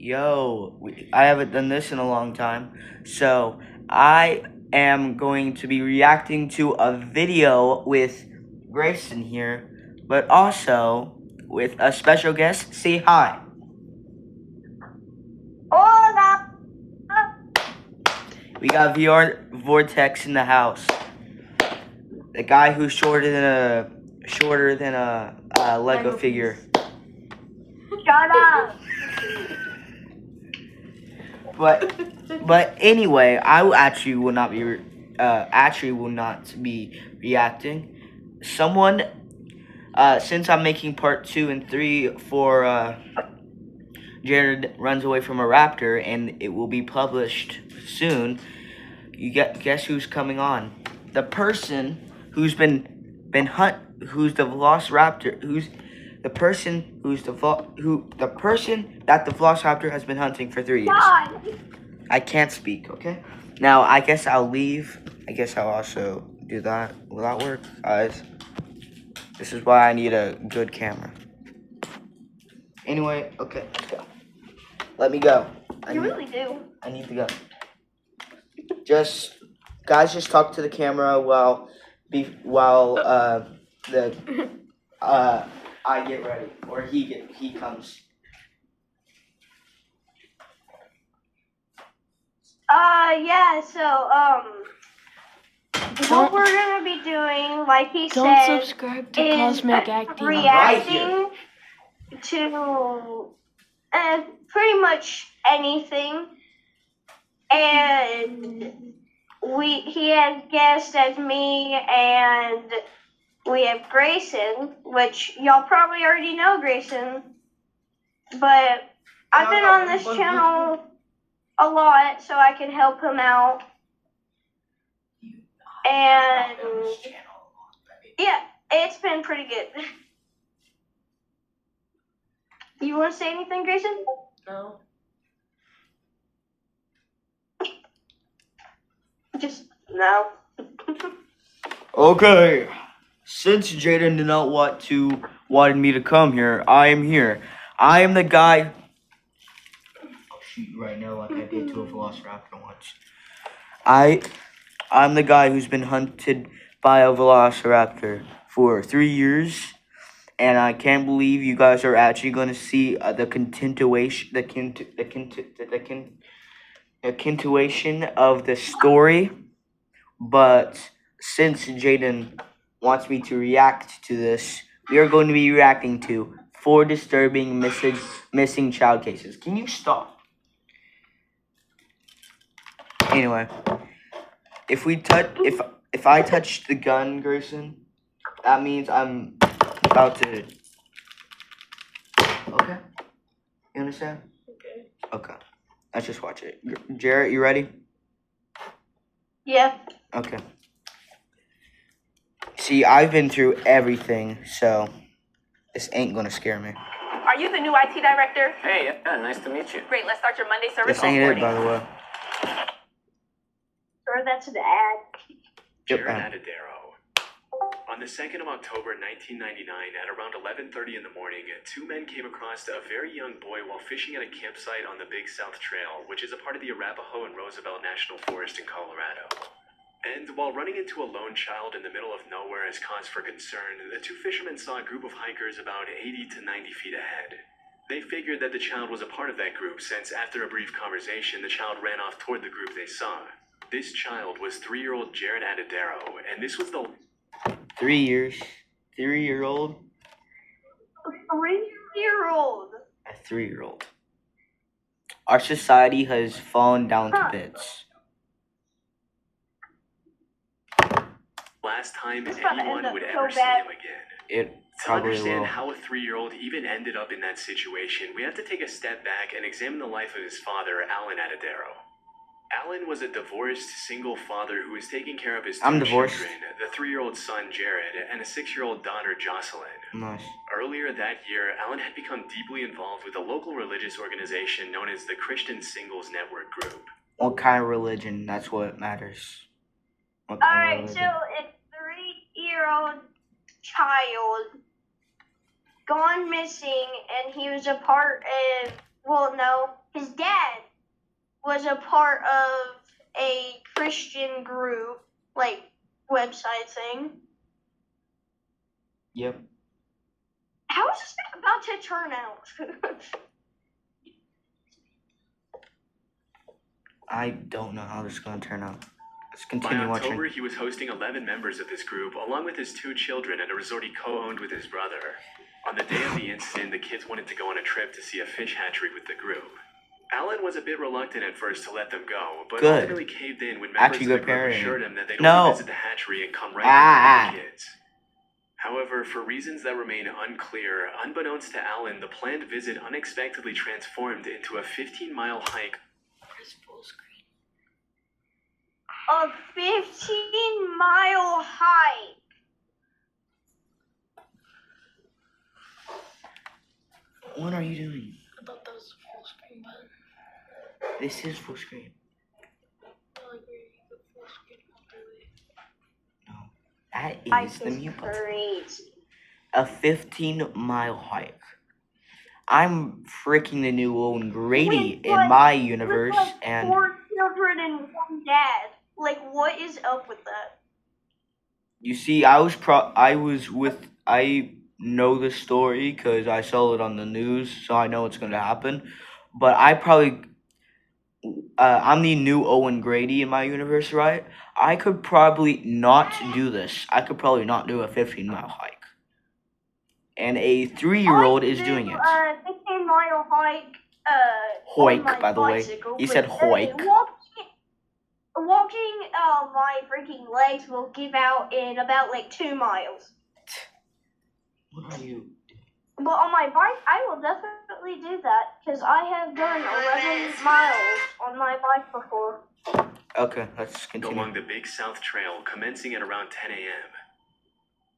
I haven't done this in a long time. So, I am going to be reacting to a video with Grayson here, but also with a special guest. Say hi. Hola. We got VR Vortex in the house. The guy who's shorter than a Lego figure. Shut up. But anyway, actually will not be reacting. Someone, since I'm making part 2 and 3 for Jared runs away from a raptor, and it will be published soon. Guess who's coming on? The person who's been who's the Velociraptor, the person that the Velociraptor has been hunting for 3 years. God. I can't speak, okay? Now, I guess I'll leave. I guess I'll also do that. Will that work, guys? This is why I need a good camera. Anyway, okay, let's go. Let me go. You really do. I need to go. Just talk to the camera while I get ready, or he comes. Yeah, so, what we're gonna be doing, like he Don't said, subscribe to is Cosmic Acting. reacting to pretty much anything. And he has guests as me, and we have Grayson, which y'all probably already know Grayson, but I've been on this channel a lot, so I can help him out. And yeah, it's been pretty good. You want to say anything, Grayson? No. Just no. Okay. Since Jaden did not wanted me to come here, I am here. I am the guy. I'll shoot you right now like I did to a Velociraptor once. I'm the guy who's been hunted by a Velociraptor for 3 years, and I can't believe you guys are actually going to see the continuation of the story. But since Jaden wants me to react to this, we are going to be reacting to 4 disturbing missing child cases. Can you stop? Anyway, if I touch the gun, Grayson, that means I'm about to. Okay. You understand? Okay. Okay. Let's just watch it. Jarrett, you ready? Yeah. Okay. See, I've been through everything, so this ain't gonna scare me. Are you the new IT director? Hey, yeah, nice to meet you. Great, let's start your Monday service This ain't it, onboarding. by the way. Or that's an ad. Yep, Jared Adadero. On the 2nd of October 1999, at around 11:30 in the morning, 2 men came across a very young boy while fishing at a campsite on the Big South Trail, which is a part of the Arapahoe and Roosevelt National Forest in Colorado. And while running into a lone child in the middle of nowhere is cause for concern, the 2 fishermen saw a group of hikers about 80 to 90 feet ahead. They figured that the child was a part of that group, since after a brief conversation, the child ran off toward the group they saw. This child was 3-year-old Jared Adadero, and this was the 3 years. 3-year-old. A 3-year-old. A 3-year-old. Our society has fallen down to bits. last time It's about to anyone end up would so ever see bad. him again. It To probably understand will. how a 3-year-old even ended up in that situation, we have to take a step back and examine the life of his father, Alan Adadero. Alan was a divorced, single father who was taking care of his 2 divorced. children, the 3-year-old son, Jared, and a 6-year-old daughter, Jocelyn. Nice. Earlier that year, Alan had become deeply involved with a local religious organization known as the Christian Singles Network Group. What kind of religion? That's what matters. What kind of Alright, so religion? it's 3-year-old child gone missing, and he was a part of, well, no, his dad was a part of a Christian group, like website thing. Yep. How is this about to turn out? I don't know how this is gonna turn out. Let's By continue October, watching. he was hosting 11 members of this group, along with his 2 children, at a resort he co-owned with his brother. On the day of the incident, the kids wanted to go on a trip to see a fish hatchery with the group. Alan was a bit reluctant at first to let them go, but Good. ultimately caved in when members Actually, of the good group parenting. assured him that they'd No. only visit the hatchery and come right back with the kids. However, for reasons that remain unclear, unbeknownst to Alan, the planned visit unexpectedly transformed into a 15-mile hike. A 15-mile hike. What are you doing? I thought that was the full screen button. This is full screen. I like where you put full screen all the way. That Hike is the is mute button. crazy. A 15-mile hike. I'm freaking the new Owen Grady With in like- my With universe, like and 4 children and 1 dad. Like, what is up with that? you see, I know the story because I saw it on the news, so I know what's gonna happen. But I'm the new Owen Grady in my universe, right? I could probably not do this. I could probably not do a 15-mile hike, and a 3-year-old is doing it. 15-mile hike. Hoik, on my by the way. bicycle, He but, said hoik. Walking, my freaking legs will give out in about like 2 miles. What are you? But on my bike, I will definitely do that because I have done 11 miles on my bike before. Okay, let's continue. Along the Big South Trail, commencing at around 10 a.m.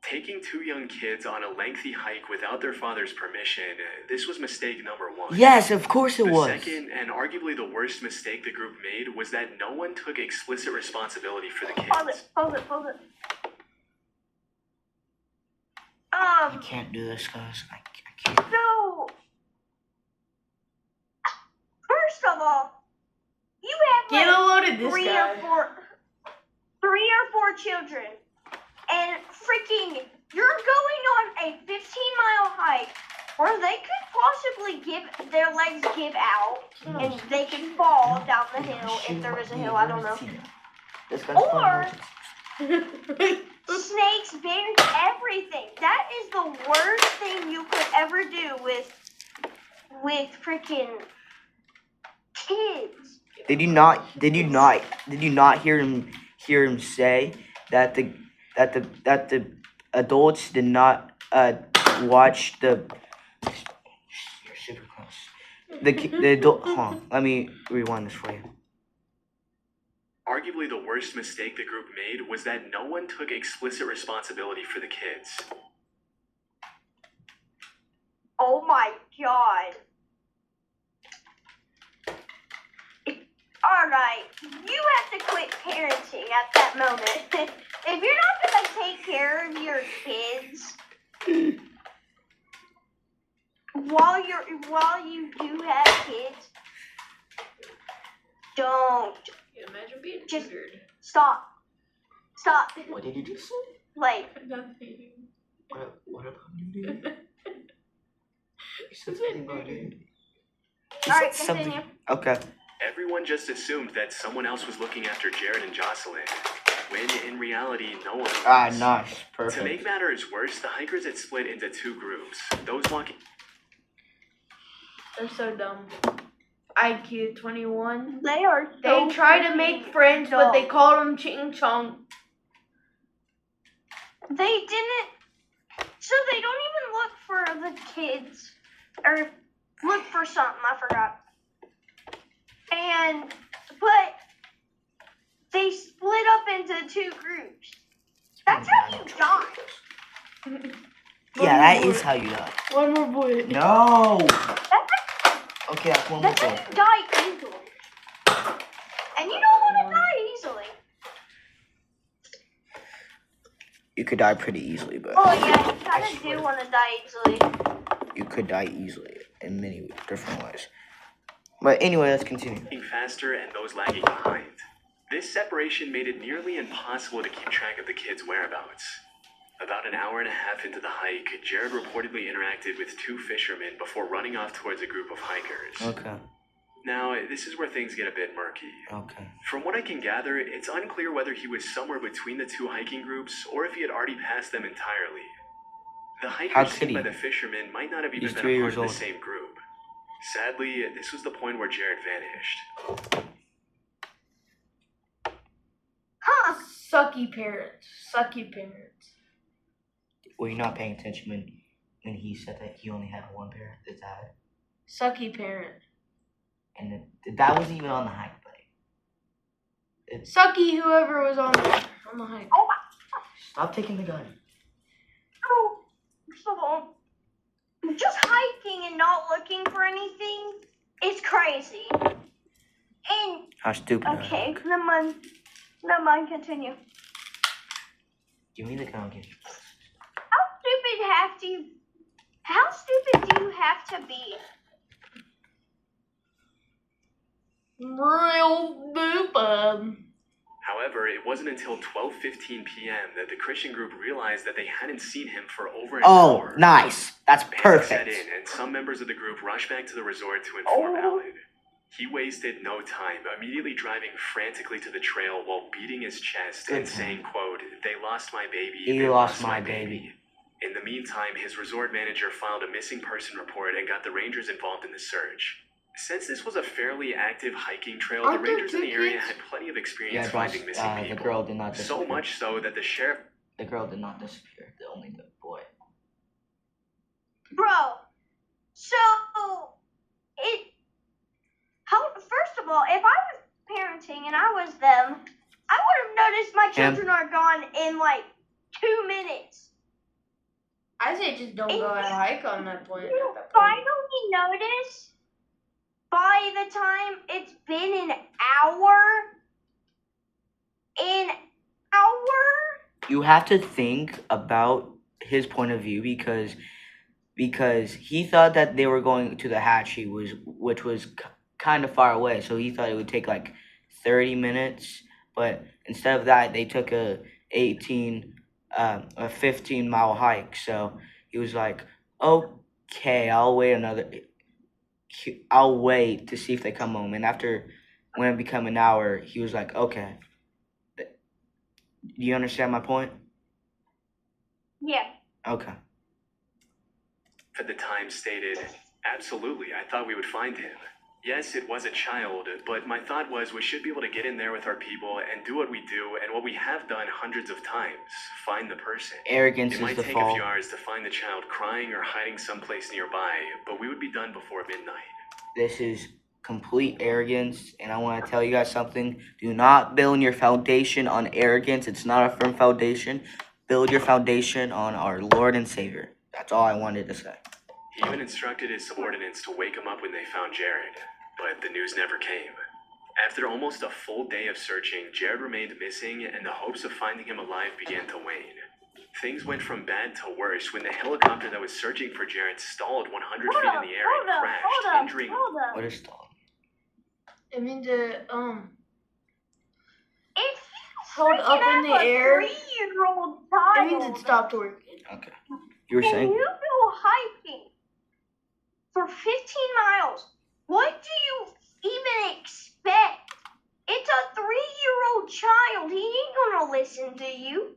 Taking 2 young kids on a lengthy hike without their father's permission, this was mistake number 1. Yes, of course it The was. second, and arguably the worst mistake the group made, was that no one took explicit responsibility for the Pause kids. it, pause it, pause it. I can't do this, guys. I can't. So, first of all, you have Get like a load of this three guy. or four children, and freaking, you're going on a 15-mile hike where they could possibly their legs give out, and they could fall down the hill if there is a hill. I don't know. This guy's Or snakes, bears, everything. That is the worst thing you could ever do with freaking kids. Did you not hear him say that the adults did not watch the you're super close. The adult hold on, let me rewind this for you. Arguably the worst mistake the group made was that no one took explicit responsibility for the kids. Oh my god. Alright, you have to quit parenting at that moment. If you're not gonna take care of your kids while you do have kids, don't. Imagine being Just- triggered. Stop. What did you just say? Like, Nothing. What about you? You said something about it. alright, continue. Okay. Everyone just assumed that someone else was looking after Jared and Jocelyn, when in reality no one was. Nice. To Perfect. make matters worse, the hikers had split into 2 groups. Those walking They're so dumb. IQ 21. They are so They try to make friends, but they dumb. call them Ching Chong. They didn't. So they don't even look for the kids, or look for something. I forgot. But they split up into 2 groups. That's how you die. Yeah, that is how you die. One more bullet. No. That's Okay, that's one more how thing. you die easily. And you don't want to die easily. You could die pretty easily, but Oh yeah, you kind of do want to die easily. you could die easily in many different ways. But anyway, let's continue. Faster and those lagging behind. This separation made it nearly impossible to keep track of the kids' whereabouts. About an hour and a half into the hike, Jared reportedly interacted with 2 fishermen before running off towards a group of hikers. Okay. Now, this is where things get a bit murky. Okay. From what I can gather, it's unclear whether he was somewhere between the 2 hiking groups or if he had already passed them entirely. The hikers seen by the fishermen might not have even been a part of the same group. Sadly, this was the point where Jared vanished. Huh? Sucky parents. Sucky parents. Were you not paying attention when he said that he only had one parent, his dad? Sucky parent. And that wasn't even on the hike, buddy. Sucky whoever was on the hike. Oh my. Stop taking the gun. Oh, first of all, just hiking and not looking for anything is crazy. And How stupid. okay, never mind, continue. Give me the gun. How stupid do you have to be? Real stupid. However, it wasn't until 12:15 p.m. that the Christian group realized that they hadn't seen him for over an hour. Oh, nice. That's Panic perfect. set in, and some members of the group rushed back to the resort to inform Alan. He wasted no time, immediately driving frantically to the trail while beating his chest and saying, quote, "They lost my baby. They lost my baby." In the meantime, his resort manager filed a missing person report and got the rangers involved in the search. Since this was a fairly active hiking trail, Aren't the there rangers in the 2 area kids? had plenty of experience Yeah, finding missing the people. girl did not disappear. So much so that the sheriff... The girl did not disappear. Only the boy. Bro, so first of all, if I was parenting and I was them, I would have noticed my children are gone in like 2 minutes. I say just don't go on a hike on that point. You finally notice by the time it's been an hour. You have to think about his point of view because he thought that they were going to the hatch, which was kind of far away. So he thought it would take like 30 minutes, but instead of that, they took a 15-mile hike. So he was like, "Okay, I'll wait to see if they come home." And after when it became an hour, he was like, "Okay." Do you understand my point? Yeah. Okay. At the time stated, "Absolutely, I thought we would find him. Yes, it was a child, but my thought was we should be able to get in there with our people and do what we do and what we have done hundreds of times, find the person. Arrogance It is might the take a fall. few hours to find the child crying or hiding someplace nearby, but we would be done before midnight." This is complete arrogance, and I want to tell you guys something. Do not build your foundation on arrogance. It's not a firm foundation. Build your foundation on our Lord and Savior. That's all I wanted to say. He even instructed his subordinates to wake him up when they found Jared, but the news never came. After almost a full day of searching, Jared remained missing, and the hopes of finding him alive began to wane. Things went from bad to worse when the helicopter that was searching for Jared stalled 100 feet in the air and crashed, injuring... What is stalling? I mean If held up in the air. 3-year-old It child. means it stopped working. Okay. You were And saying? you go hiking for 15 miles. What do you even expect? It's a 3-year-old child. He ain't gonna listen to you.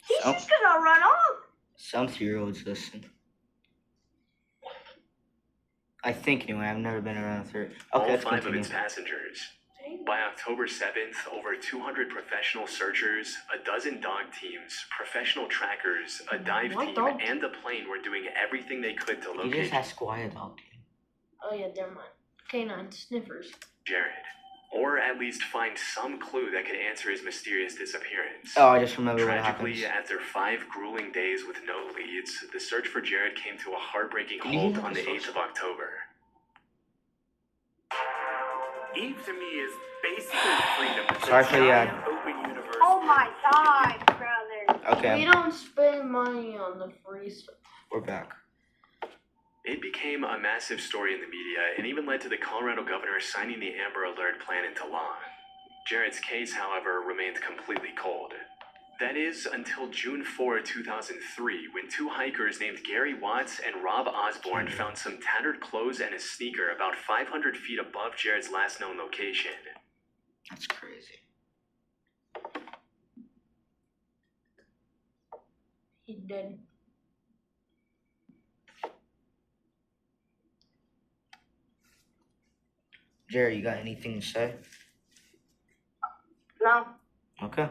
He's Some- just gonna run off. Some 3-year-olds listen. I think anyway. I've never been around 3. Okay, all let's 5 of continue. its passengers. By October 7th, over 200 professional searchers, a dozen dog teams, professional trackers, a dive What team, dog? and the plane were doing everything they could to He locate just has Squire Dog. Oh yeah, never mind. Canine sniffers. Jared, or at least find some clue that could answer his mysterious disappearance. Oh, I just remember what Tragically, happens. after 5 grueling days with no leads, the search for Jared came to a heartbreaking Can you halt hear on the the 8th of October. Eve to me is basically freedom. It's Sorry a for the ad. giant open universe. Oh my god, brother. Okay, We don't spend money on the free stuff. we're back. It became a massive story in the media and even led to the Colorado governor signing the Amber Alert plan into law. Jared's case, however, remained completely cold. That is until June 4, 2003, when two hikers named Gary Watts and Rob Osborne found some tattered clothes and a sneaker about 500 feet above Jared's last known location. That's crazy. He did. Jerry, you got anything to say? No. Okay.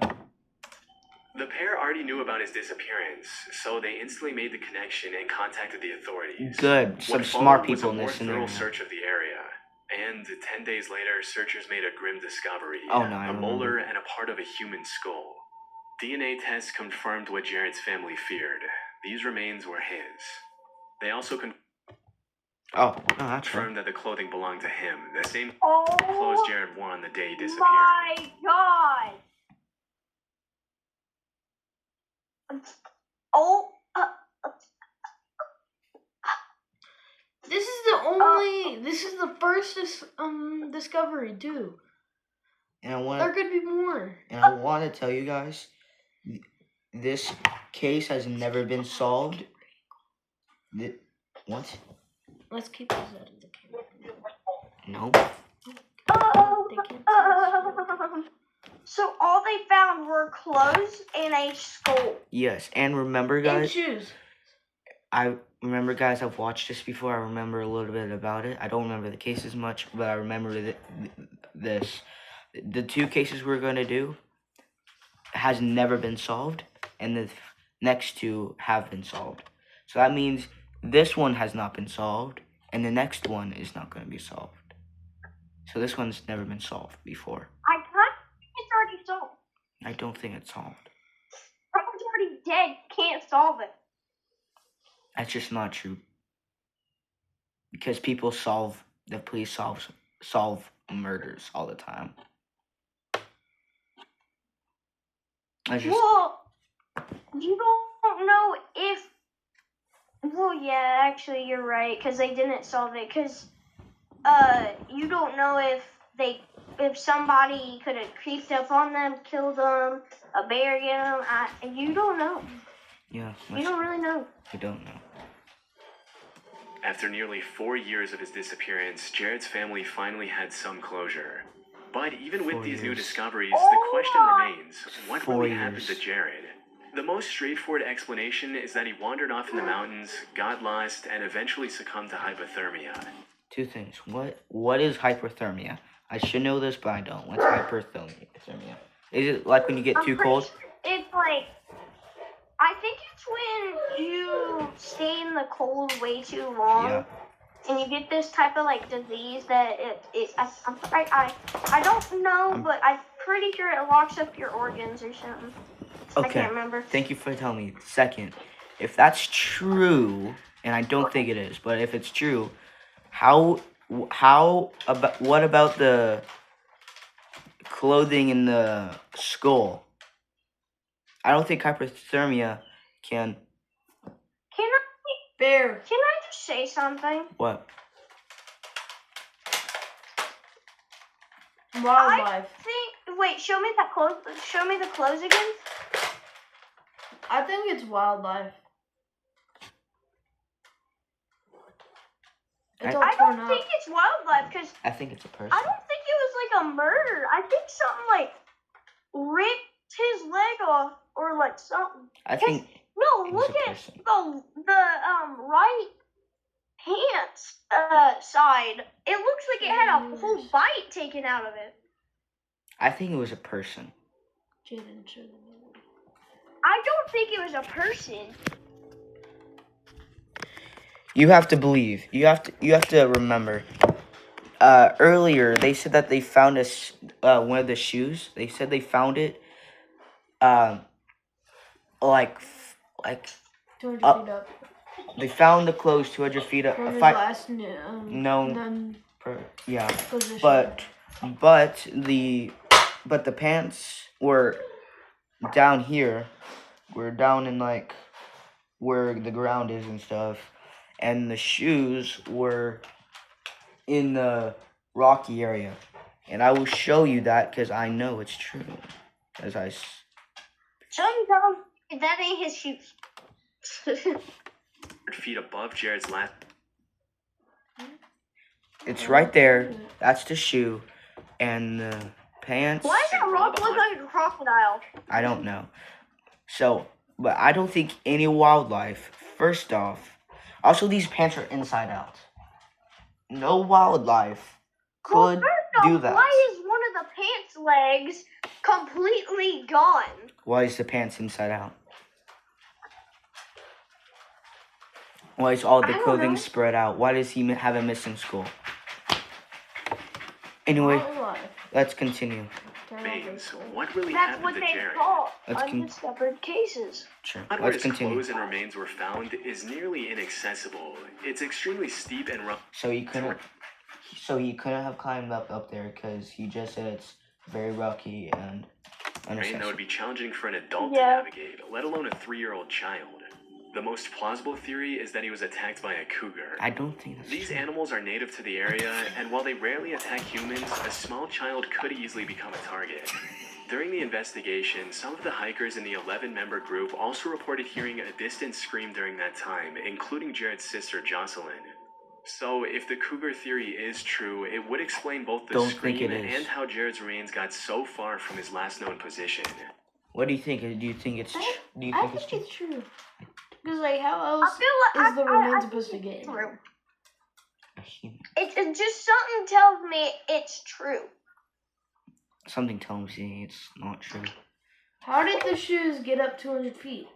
The pair already knew about his disappearance, so they instantly made the connection and contacted the authorities. Good. Some What smart followed was people a in more this scenario. thorough search of the area. And 10 days later, searchers made a grim discovery. Oh, no, I a remember. molar and a part of a human skull. DNA tests confirmed what Jared's family feared. These remains were his. They also Oh, no, that's right. confirmed that the clothing belonged to him, the same Oh clothes Jared wore on the day he disappeared. my god. Oh, This is the only. This is the first discovery too. And I want There could be more. And I want to tell you guys, this case has never been solved. What? Let's keep this out of the camera. No. They can't see us. so all they found were clothes and a skull. Yes, and remember, And guys. shoes. I've watched this before. I remember a little bit about it. I don't remember the case as much, but I remember this. The two cases we're going to do has never been solved, and the next two have been solved. So that means this one has not been solved, and the next one is not going to be solved. So this one's never been solved before. I kind of think it's already solved. I don't think it's solved. Someone's already dead. Can't solve it. That's just not true. Because the police solve murders all the time. Well, you don't know if. Well, yeah, actually, you're right, because they didn't solve it. Because, you don't know if somebody could have creeped up on them, killed them, buried them. You don't know. Yeah, You don't really know. I don't know. After nearly 4 years of his disappearance, Jared's family finally had some closure. But even with 4 these new years. discoveries, Oh the question my- remains, what 4 really happened years. to Jared? The most straightforward explanation is that he wandered off in the mountains, got lost, and eventually succumbed to hypothermia. Two things. What is hyperthermia? I should know this, but I don't. What's hyperthermia? Is it like when you get I'm too pretty cold? sure it's like, I think it's when you stay in the cold way too long, Yeah. and you get this type of like disease that I don't know, but I'm pretty sure it locks up your organs or something. I Okay. can't remember. Thank you for telling me. Second, if that's true, and I don't think it is, but if it's true, what about the clothing in the skull? I don't think hypothermia can. Bear. Can I just say something? What? Wildlife. Wait, show me that clothes. Show me the clothes again. I think it's wildlife. It's all I torn don't up. think it's wildlife because I think it's a person. I don't think it was like a murder. I think something like ripped his leg off or like something. I think No, it was look a at person. the right pants side. It looks like it had a whole bite taken out of it. I think it was a person. Jaden, show them. I don't think it was a person. You have to believe. You have to remember. Earlier they said that they found one of the shoes. They said they found it. Like 200 Up. feet up. they found the clothes 200 feet up. From his Fi- last known known yeah, position. but the pants were down here. We're down in like where the ground is and stuff. and the shoes were in the rocky area. And I will show you that because I know it's true. As Some tell me that ain't his shoes. feet above Jared's last. it's right there. That's the shoe, and the pants. Why does that rock look like a crocodile? I don't know. So, but I don't think any wildlife. First off, also these pants are inside out. No wildlife Well, could first do off, that. why is one of the pants legs completely gone? Why is the pants inside out? Why is all the I don't clothing know. spread out? Why does he have a missing school? Anyway, Wildlife. let's continue. Turn off Bings, this one. what really That's what happened to they Jared? call Let's con- undiscovered cases. Sure. Not where Let's his continue. clothes and remains were found is nearly inaccessible. It's extremely steep and rough. So he couldn't. So he couldn't have climbed up there because he just said it's very rocky and Terrain that would inaccessible. be challenging for an adult Yeah. to navigate, let alone a 3-year-old child. The most plausible theory is that he was attacked by a cougar. I don't think that's These true. animals are native to the area, and while they rarely attack humans, a small child could easily become a target. During the investigation, some of the hikers in the 11-member group also reported hearing a distant scream during that time, including Jared's sister Jocelyn. So, if the cougar theory is true, it would explain both the Don't think scream it is. and how Jared's remains got so far from his last known position. What do you think? Do you think it's? Do you I think it's think true? it's true. Because like, how I else feel like is the I remains think supposed to it's get in? true. A human. It just something tells me it's true. Something tells me it's not true. How did the shoes get up 200 feet?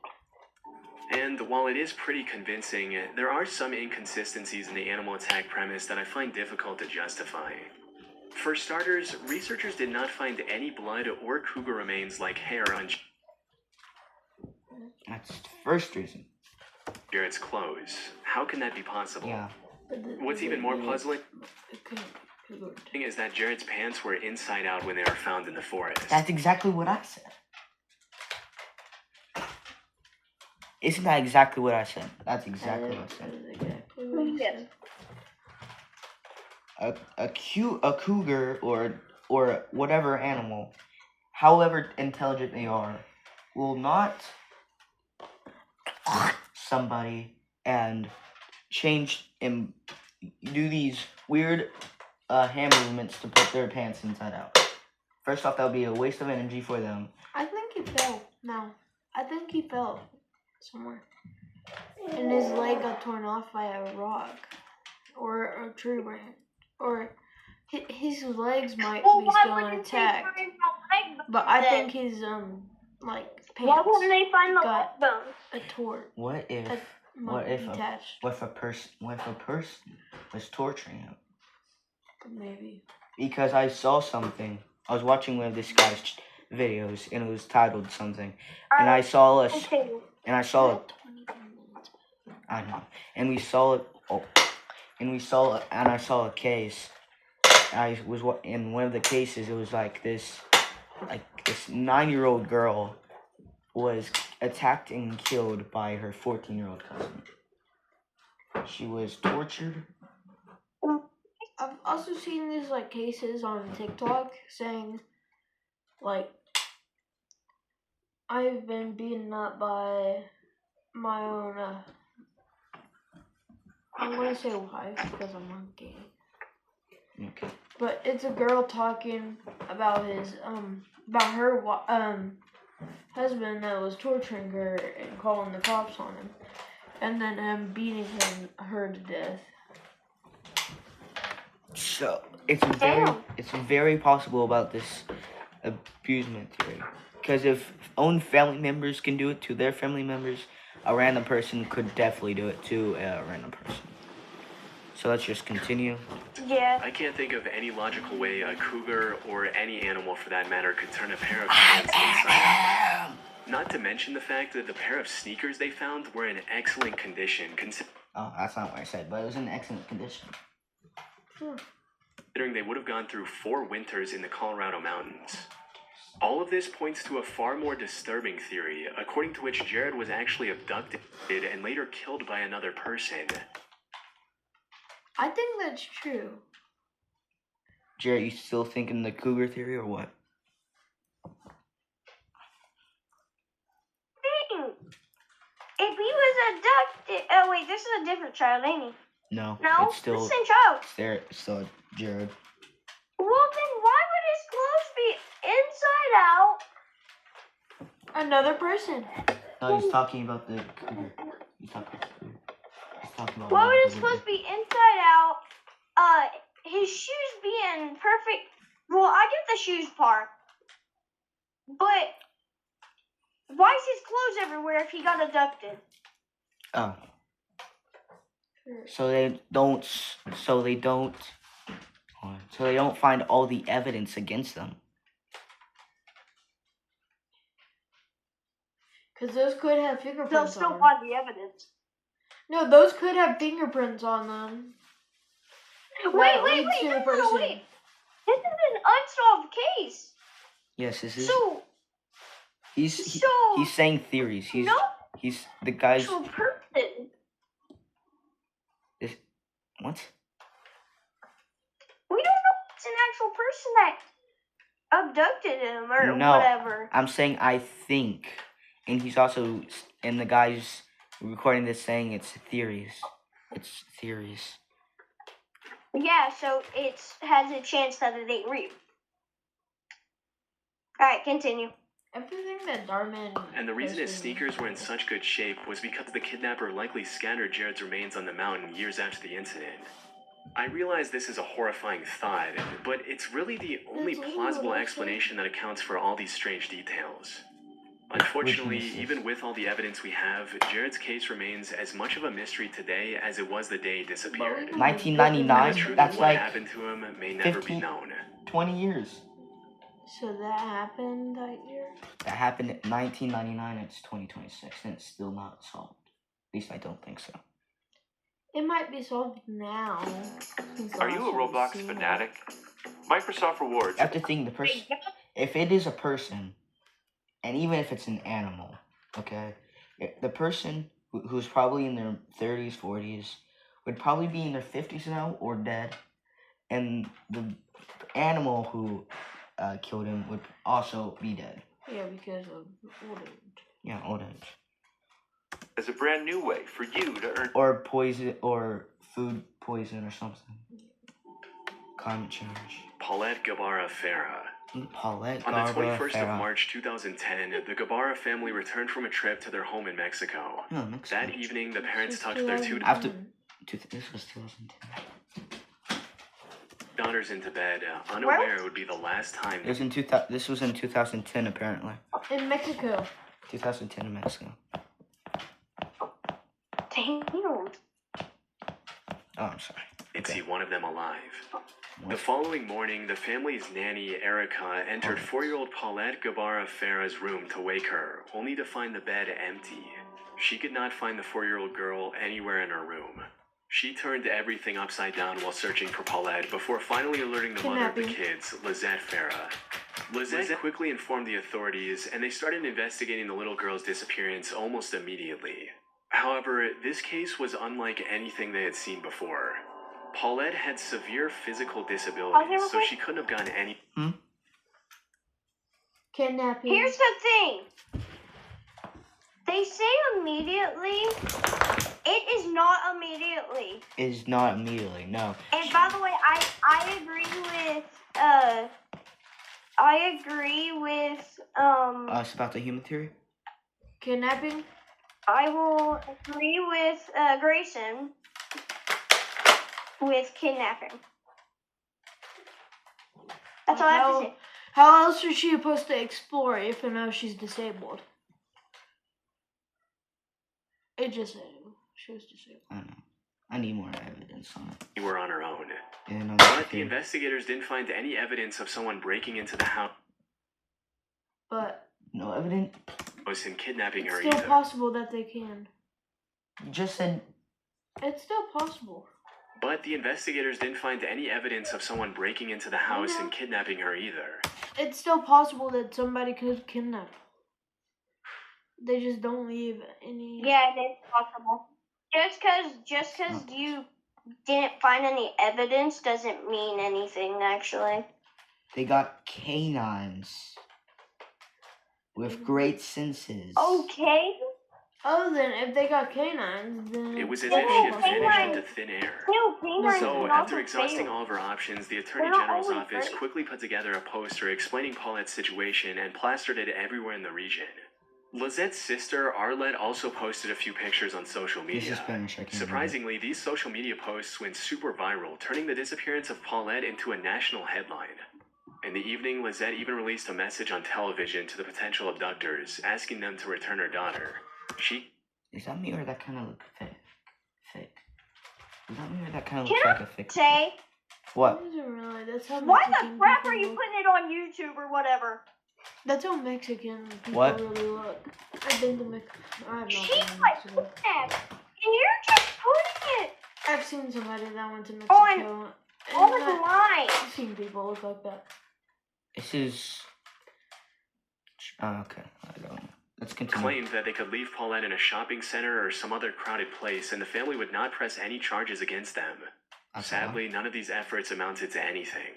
And while it is pretty convincing, there are some inconsistencies in the animal attack premise that I find difficult to justify. For starters, researchers did not find any blood or cougar remains like hair on That's the first reason. Jared's clothes. How can that be possible? Yeah. What's even more puzzling It couldn't is that Jared's pants were inside out when they were found in the forest. That's exactly what I said. Isn't that exactly what I said? That's exactly what I said. Exactly what you Yes. said. A cougar or whatever animal, however intelligent they are, will not somebody and change and do these weird hand movements to put their pants inside out. First off, that would be a waste of energy for them. I think he fell. No, I think he fell somewhere, and his leg got torn off by a rock or a tree branch, or his legs might Well, be why still wouldn't they intact. find the leg But I then? think his like Why wouldn't pants they find the got- leg bones? a tort. What if Might if be a- detached, what if a person was torturing him? maybe. Because I saw something. I was watching one of this guy's videos, and it was titled something. And I saw a, Okay. and I saw it. I know. And we saw it. Oh, and we saw it. And I saw a case. I was in one of the cases. It was like this 9-year-old girl was attacked and killed by her 14-year-old cousin. She was tortured. I've also seen these like cases on TikTok saying, like, I've been beaten up by my own. I'm gonna say wife because I'm not gay. Okay. But it's a girl talking about about her husband that was torturing her and calling the cops on him, and then him beating her to death. So it's very possible about this abusement theory. Because if own family members can do it to their family members, a random person could definitely do it to a random person. So let's just continue. Yeah. I can't think of any logical way a cougar or any animal for that matter could turn a pair of pants inside out. Not to mention the fact that the pair of sneakers they found were in excellent condition, Oh, that's not what I said, but it was in excellent condition. considering they would have gone through 4 winters in the Colorado mountains. All of this points to a far more disturbing theory, according to which Jared was actually abducted and later killed by another person. I think that's true. Jared, you still thinking the cougar theory or what? Dang. If he was abducted, oh wait, this is a different child, ain't he? No, No, it's still the same child. it's still Jared. Well, then why would his clothes be inside out? Another person. No, he's talking about the cougar. He's talking about Why the would his cougar. clothes be inside out? His shoes being perfect. Well, I get the shoes part, but why is his clothes everywhere if he got abducted? Oh. So they don't find all the evidence against them. Because those could have They'll fingerprints still on them. find the evidence. No, those could have fingerprints on them. Wait, leads to the no, person. wait. This is an unsolved case. Yes, this is. So, He's so saying theories. no He's the guy's. actual person. What? We don't know if it's an actual person that abducted him or No. whatever. I'm saying I think, and he's also, and the guy's recording this saying it's theories. It's theories. Yeah, so it has a chance that it ain't real. Alright, continue. Everything that Darman. And the reason his posted- sneakers were in such good shape was because the kidnapper likely scattered Jared's remains on the mountain years after the incident. I realize this is a horrifying thought, but it's really the only That's plausible weird, explanation that accounts for all these strange details. Unfortunately, Witnesses. even with all the evidence we have, Jared's case remains as much of a mystery today as it was the day he disappeared. But 1999? And the truth That's of what like happened to him may never 15 be known. 20 years. So that happened that year? That happened in 1999. It's 2026, and it's still not solved. At least I don't think so. It might be solved now. since the Are you a last time Roblox we've seen it. fanatic? Microsoft Rewards. You have to think the person. If it is a person, and even if it's an animal, okay, the person who's probably in their 30s, 40s, would probably be in their 50s now or dead, and the animal who killed him would also be dead. Yeah, because of old age. Yeah, old age. Is a brand new way for you to earn. Or poison, or food poison or something. Climate change. Paulette Gabara Farah. Paulette On the Garbara 21st Farah. of March 2010, the Gabara family returned from a trip to their home in Mexico. No, Mexico. That evening, the parents This took is their two 2010. After- This was 2010. daughters into bed, unaware it would be the last time. It was in This was in 2010 apparently. In Mexico. 2010 in Mexico. Damn. Oh, I'm sorry. They'd Okay. see one of them alive. What? The following morning, the family's nanny, Erica, entered 4-year-old Paulette Gabara Farah's room to wake her, only to find the bed empty. She could not find the 4-year-old girl anywhere in her room. She turned everything upside down while searching for Paulette before finally alerting the mother of the Kidnapping. kids, Lizette Farah. Lizette quickly informed the authorities, and they started investigating the little girl's disappearance almost immediately. However, this case was unlike anything they had seen before. Paulette had severe physical disabilities, so she couldn't have gotten any. Kidnapping. Here's the thing. They say immediately. It is not immediately. It is not immediately, no. And by the way, I agree with Us about the human theory? Kidnapping? I will agree with Grayson with kidnapping. That's all I have to say. How else is she supposed to explore if and now she's disabled? It just said she was disabled. I don't know. I need more evidence on it. You were on her own. And I'm But the investigators didn't find any evidence of someone breaking into the house But no evidence? and kidnapping it's her still either. possible that they can. You just said It's still possible. But the investigators didn't find any evidence of someone breaking into the house and kidnapping her either. It's still possible that somebody could kidnap. They just don't leave any. Yeah, it is possible. Just cause you didn't find any evidence doesn't mean anything, actually. They got canines with great senses. Okay. Oh, then if they got canines, then It was as Yeah, if she had canines. vanished into thin air. No, canines So, can after also exhausting fail. all of her options, the Attorney They're not General's always office great. quickly put together a poster explaining Paulette's situation and plastered it everywhere in the region. Lizette's sister, Arlette, also posted a few pictures on social This is media. Spanish, I can't read it. Surprisingly, these social media posts went super viral, turning the disappearance of Paulette into a national headline. In the evening, Lizette even released a message on television to the potential abductors, asking them to return her daughter. Is that me or that kind of look fake? Is that me or that kind of Can looks I like a fake? say, What? It doesn't really. That's how why the Mexican crap people are you look. putting it on YouTube or whatever? That's how Mexican people What? really look. I've been to Mexico. I have not She's been to like Mexico. that, and you're just putting it I've seen somebody that went to on Mexico. online. I've seen people look like that. This is. Okay, I don't know. Let's continue. Claimed that they could leave Paulette in a shopping center or some other crowded place and the family would not press any charges against them. That's Sadly, none of these efforts amounted to anything.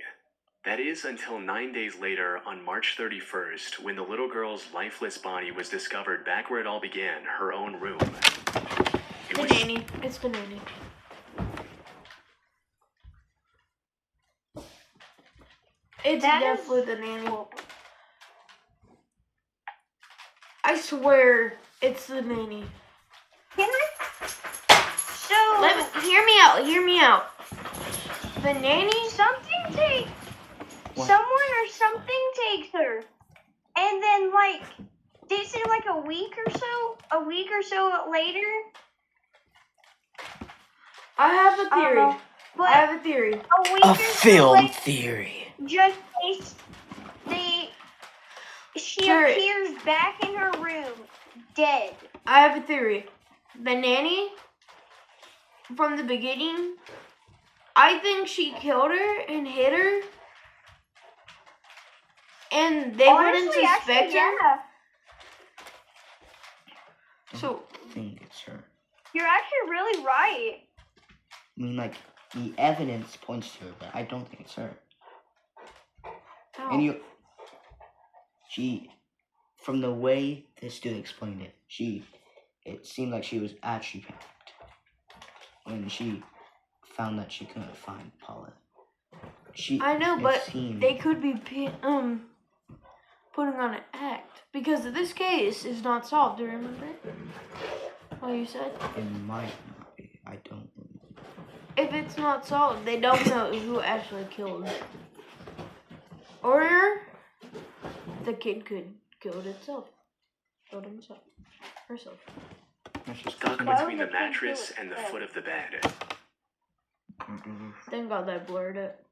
That is until 9 days later, on March 31st, when the little girl's lifeless body was discovered back where it all began, her own room. It The was nanny. It's the nanny. It's That is- definitely the nanny. I swear, it's the nanny. Can I? So, Hear me out. Hear me out. The nanny. something takes What? someone or something takes her, and then like they say like a week or so later. I have a I don't theory. know, but I have a theory. a week A or so film later, theory. just she Sure. appears back in her room, dead. I have a theory. The nanny, from the beginning, I think she killed her and hit her, and they wouldn't Honestly, suspect actually, her. yeah. So I think it's her. You're actually really right. I mean, like, the evidence points to her, but I don't think it's her. And from the way this dude explained it, it seemed like she was actually panicked when she found that she couldn't find Paulette. I know, it but seemed- they could be putting on an act because this case is not solved. Do you remember? What you said? It might not be. I don't remember. If it's not solved, they don't know who actually killed her. Or the kid could kill itself. Killed himself. Herself. Let's just stuck continue. between the mattress and the foot of the bed. Thank God I blurred it.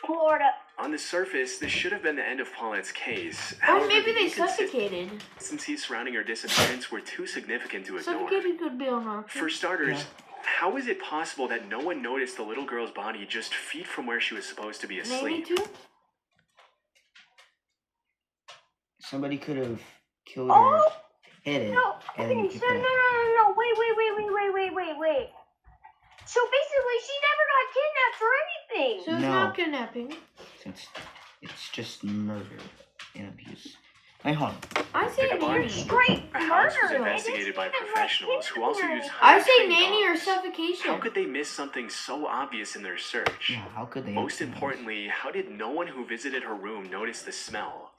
Florida. On the surface, this should have been the end of Paulette's case. Or However, maybe the they suffocated. inconsistencies surrounding her disappearance were too significant to ignore. Suffocated could be an option. For starters, how is it possible that no one noticed the little girl's body just feet from where she was supposed to be Maybe asleep? too. Somebody could have killed Oh! her, hit it, No, and then you okay, could so put it. no. Wait. So basically, she never got kidnapped for anything. So it's No. not kidnapping. It's just murder and abuse. Wait, hold on. I say The body- nanny. Straight The house was murder. investigated by professionals who also use I say trained nanny or dogs. suffocation. How could they miss something so obvious in their search? Yeah, how could they? Most importantly, how did no one who visited her room notice the smell?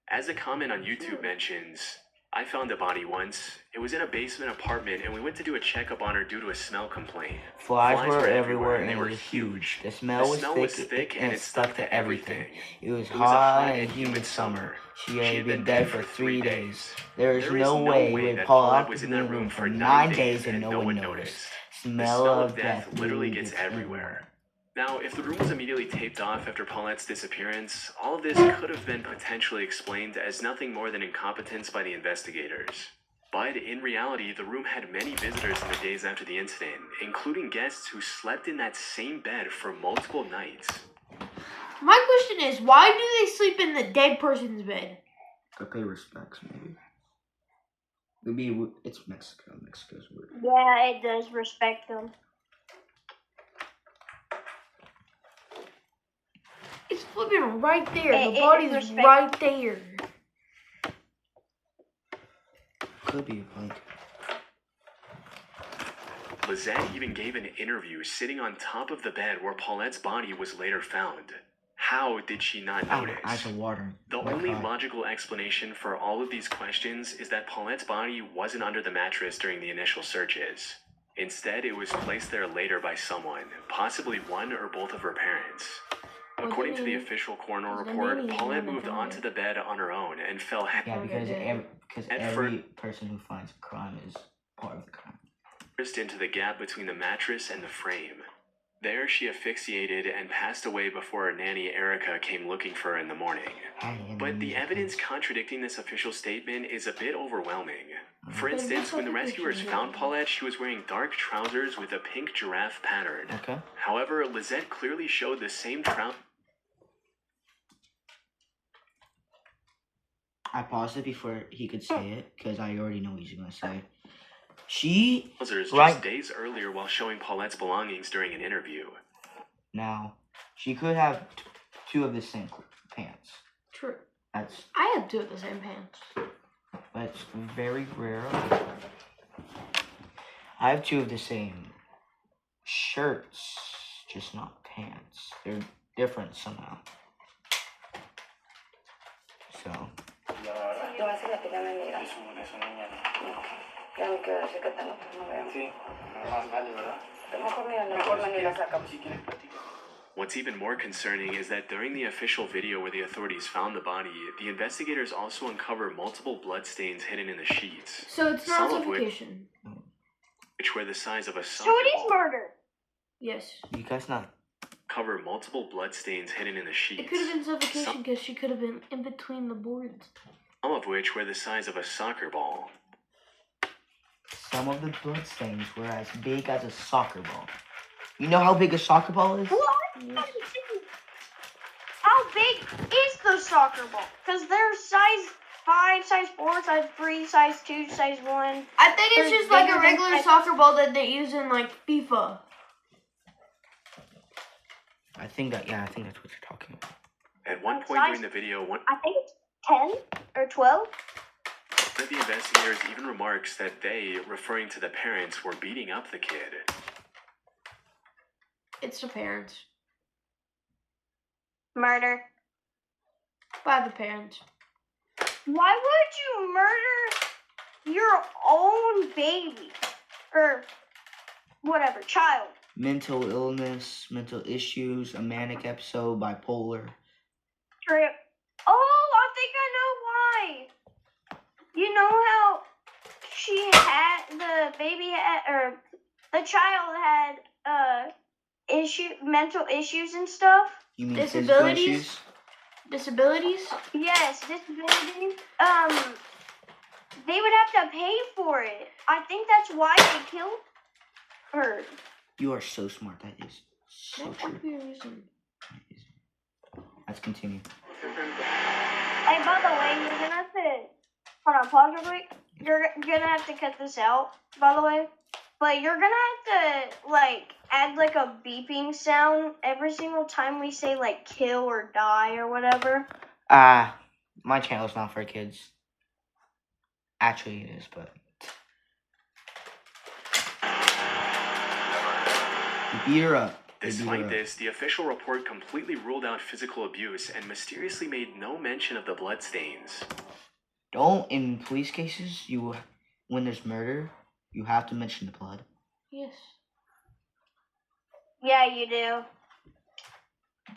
As a comment on YouTube mentions, I found a body once. It was in a basement apartment, and we went to do a checkup on her due to a smell complaint. Flies were everywhere and they were huge. The smell, The smell was thick and it stuck to everything. It was It was a hot and humid summer. She had been dead for 3 days. There is no way that Paulette was in that room for 9 days and no one noticed. The Smell of death literally gets everywhere. Now, if the room was immediately taped off after Paulette's disappearance, all of this could have been potentially explained as nothing more than incompetence by the investigators. But in reality, the room had many visitors in the days after the incident, including guests who slept in that same bed for multiple nights. My question is, why do they sleep in the dead person's bed? To pay respects, maybe. It's Mexico. Mexico's weird. Yeah, it does respect them. It's flipping right there. It The body's respect- right there. Could be a blank. Lizette even gave an interview sitting on top of the bed where Paulette's body was later found. How did she not notice? Ice of water. The Oh my only God. logical explanation for all of these questions is that Paulette's body wasn't under the mattress during the initial searches. Instead, it was placed there later by someone, possibly one or both of her parents. Well, According to the then- official coroner the report, nanny is Paulette the one moved that onto died. the bed on her own and fell Yeah, because Okay. every person who finds a crime is part of the crime. headfirst into the gap between the mattress and the frame. There, she asphyxiated and passed away before her nanny Erica came looking for her in the morning. But the evidence contradicting this official statement is a bit overwhelming. For But instance, what's when the up with rescuers this found video? Paulette, she was wearing dark trousers with a pink giraffe pattern. Okay. However, Lizette clearly showed the same I paused it before he could say it because I already know what he's gonna say. She trousers Right. just days earlier while showing Paulette's belongings during an interview. now she could have two of the same pants. True. That's I have two of the same pants. very rare. I have two of the same shirts, just not pants. They're different somehow. So Yo me que ya me mira. Es una niña. Ya me quiero decir que tengo, pero no veo. Sí, más vale, ¿verdad? Mejor mira, no forma ni la sacamos. Si quieres, platica. What's even more concerning is that during the official video where the authorities found the body, the investigators also uncover multiple bloodstains hidden in the sheets, So it's not Some of which- suffocation. which were the size of a So soccer it is ball. murder. Yes. you guys not Cover multiple bloodstains hidden in the It sheets, could have been suffocation because she could have been in between the boards. some of which were the size of a soccer ball. some of the bloodstains were as big as a soccer ball. You know how big a soccer ball is? What? How big is the soccer ball? Because there's size 5, size 4, size 3, size 2, size 1. I think it's They're just like bigger a than regular like- soccer ball that they use in like FIFA. I think that's what you're talking about. At one What point size? during the video, one I think it's 10 or 12. of the investigators even remarks that they, referring to the parents, were beating up the kid. It's the parents. Murder. By the parents. Why would you murder your own baby? Or whatever, child. Mental illness, mental issues, a manic episode, bipolar. Trip. Oh, I think I know why. You know how she had the baby had, or the child had mental issues and stuff. You mean Disabilities? physical issues? Disabilities? Yes, disabilities. They would have to pay for it. I think that's why they killed her. You are so smart. That is so That true. could be a reason. Let's continue. Hey, by the way, you're gonna have to hold on, pause real quick. You're gonna have to cut this out, by the way. But you're gonna have to like add like a beeping sound every single time we say like kill or die or whatever. My channel's not for kids. Actually, it is, but they beat her up. They beat her Despite up. this, the official report completely ruled out physical abuse and mysteriously made no mention of the bloodstains. Don't in police cases. When there's murder, you have to mention the blood. Yes. Yeah, you do.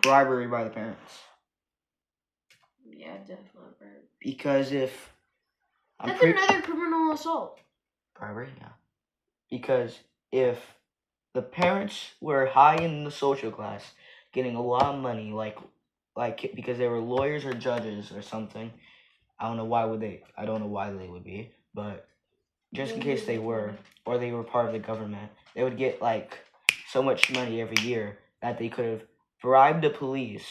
Bribery by the parents. Yeah, definitely. Because if That's another criminal assault. bribery, yeah. Because if the parents were high in the social class, getting a lot of money, like because they were lawyers or judges or something, I don't know why they would be, but just in case they were, or they were part of the government, they would get like so much money every year that they could have bribed the police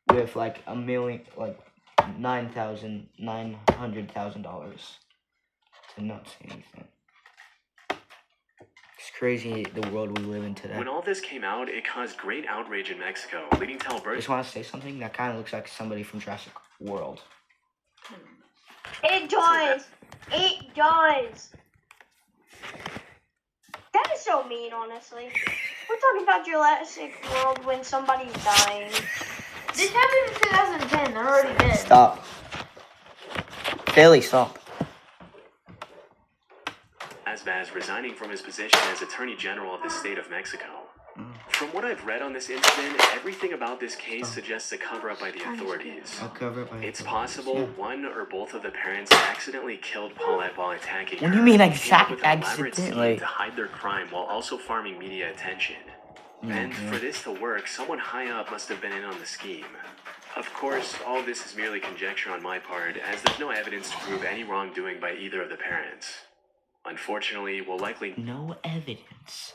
with like $900,000. did not say anything. It's crazy the world we live in today. When all this came out, it caused great outrage in Mexico, leading to Alberto. Just want to say something that kind of looks like somebody from Jurassic World. It does. It does. That is so mean, honestly. We're talking about Jurassic World when somebody's dying. This happened in 2010. They're already dead. Stop. Bailey, stop. Vaz resigning from his position as Attorney General of the state of Mexico. From what I've read on this incident, everything about this case suggests a cover-up by the authorities. It's possible one or both of the parents accidentally killed Paulette while attacking her. What do you mean and came up with an elaborate accidentally? scheme to hide their crime while also farming media attention. And for this to work, someone high up must have been in on the scheme. Of course, all this is merely conjecture on my part, as there's no evidence to prove any wrongdoing by either of the parents. Unfortunately, we'll likely... No evidence.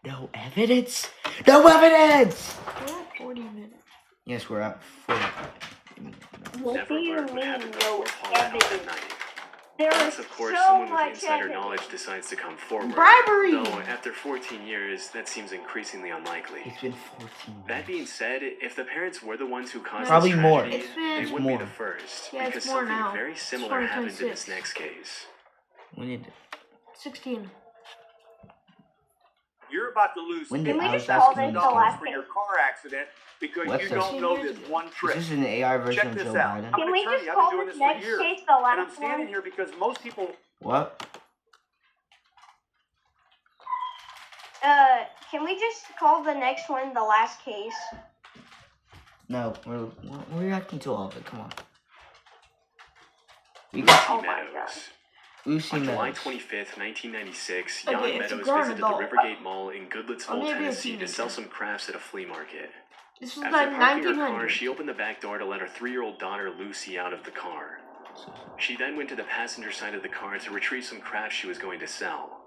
No evidence? No evidence! We're at 40 minutes. Yes, we're at 40. What never do you learned what mean, happened no before Paulette on that evidence? night. There Unless, is of course, so someone with much insider evidence. knowledge decides to come forward. Bribery! Though, after 14 years, that seems increasingly unlikely. It's been 14 That years. being said, if the parents were the ones who caused Probably this more. tragedy, It's they been- wouldn't more. be the first, Yeah, it's because more something now. very It's similar happened in this 2026. next case. When did... 16. You're about to lose When did Can we I was just call asking this you the last $1,000 for case? your car accident because What's you this? don't know this one Is trick. this an AI version Check of this Joe out. Biden? I'm Can an we attorney. just I've call been doing this this for next years. case the And I'm last standing one? here because most people What? Can we just call the next one the last case? No, we're reacting to all of it. Come on. We got Oh Lucy my Meadows. Lucy On July Meadows. 25th, 1996, Okay, Jan it's a Meadows grown visited the adult. Rivergate Mall in Goodlettsville, Or maybe a Tennessee to sell teenager. some crafts at a flea market. This was After like parking her car, 1900. she opened the back door to let her 3-year-old daughter Lucy out of the car. She then went to the passenger side of the car to retrieve some crafts she was going to sell.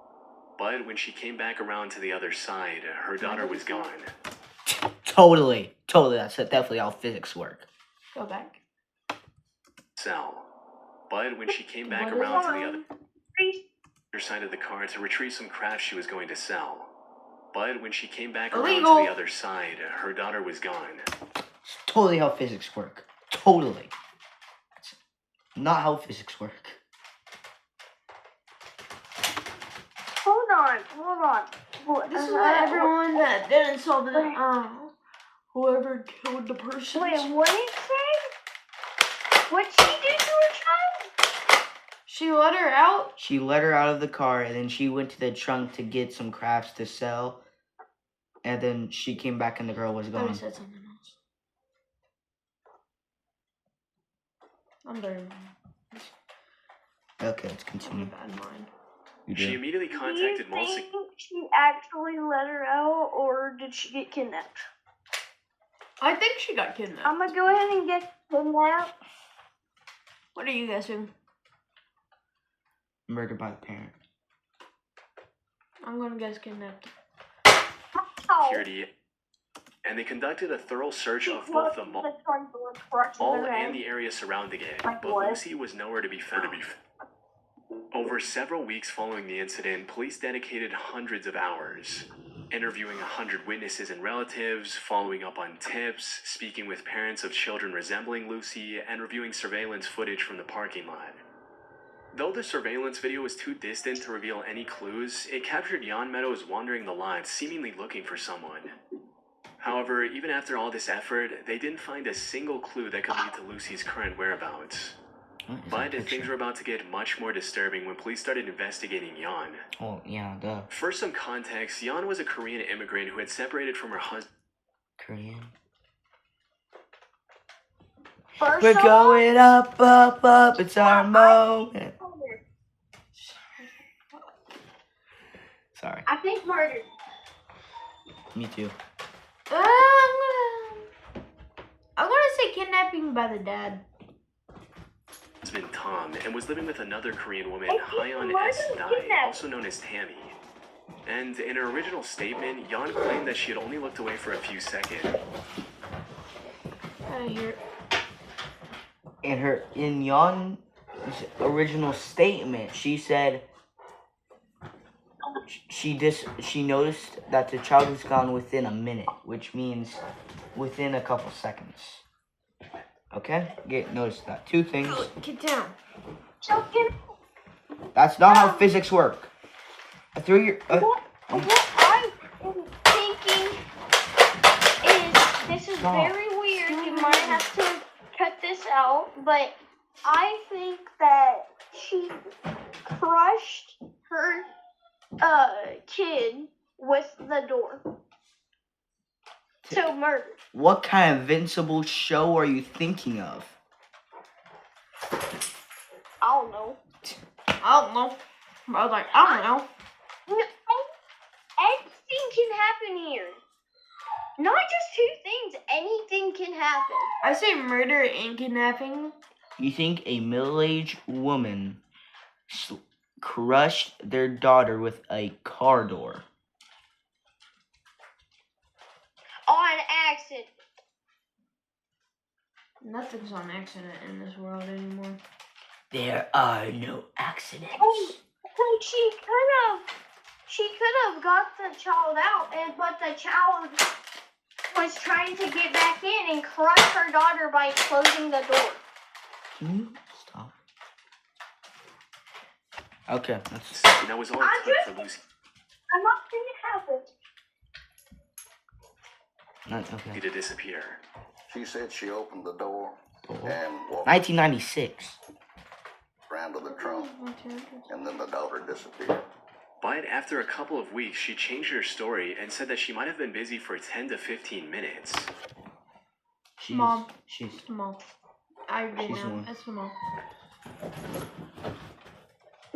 But when she came back around to the other side, her daughter was gone. Totally. That's definitely how physics work. Go back. But when she came back What is around to the wrong? other side of the car to retrieve some crafts she was going to sell. But when she came back around Illegal. to the other side, her daughter was gone. It's totally how physics work. Totally. It's not how physics work. Hold on. This is what everyone that didn't solve it. Whoever killed the person. Wait, what did it say? What she did to her child? She let her out. She let her out of the car, and then she went to the trunk to get some crafts to sell. And then she came back, and the girl was I gone. said something else. I'm very bad. Okay, let's I'm a continue. bad mind. You She do. immediately Do you contacted Mall think she actually let her out, or did she get kidnapped? I think she got kidnapped. I'm gonna go ahead and get kidnapped. What are you guessing? Murdered by the parent. I'm gonna guess kidnapped. How? Security, and they conducted a thorough search She of both the closed mall the front door, crushing her and head. the area surrounding it, Like but what? Lucy was nowhere to be found. Over several weeks following the incident, police dedicated hundreds of hours, interviewing 100 witnesses and relatives, following up on tips, speaking with parents of children resembling Lucy, and reviewing surveillance footage from the parking lot. Though the surveillance video was too distant to reveal any clues, it captured Jan Meadows wandering the lot, seemingly looking for someone. However, even after all this effort, they didn't find a single clue that could lead to Lucy's current whereabouts. What is that But picture? things were about to get much more disturbing when police started investigating Jan. Oh, yeah, duh. For some context, Jan was a Korean immigrant who had separated from her husband. Korean. First We're of all, going up, it's our moment. Sorry, I think murder. me too. I'm gonna say kidnapping by the dad. Tom, and was living with another Korean woman, Oh, Hyeon why S. did he Dai, kidnap? also known as Tammy. And in her original statement, Yeon claimed that she had only looked away for a few seconds. You're In original statement. She said she noticed that the child was gone within a minute, which means within a couple seconds. Okay? Notice that. Two things. Get down. Choking. That's not how physics work. I threw your. What I am thinking is this is Stop. very weird. You might have to cut this out, but I think that she crushed her kid with the door. So murder. What kind of Invincible show are you thinking of? I don't know. I don't know. I was like, I don't know. No, anything can happen here. Not just two things. Anything can happen. I say murder and kidnapping. You think a middle-aged woman crushed their daughter with a car door? On accident. Nothing's on accident in this world anymore. There are no accidents. Oh, she could have got the child out, but the child was trying to get back in and crushed her daughter by closing the door. Can you stop? Okay, that's. And that was all it took for Lucy I'm not saying it happened. Okay. to disappear. She said she opened the door and walked 1996. around to the trunk, and then the daughter disappeared. But after a couple of weeks, she changed her story and said that she might have been busy for 10 to 15 minutes. Mom. She's. Mom. I agree She's the now. one. That's the mom.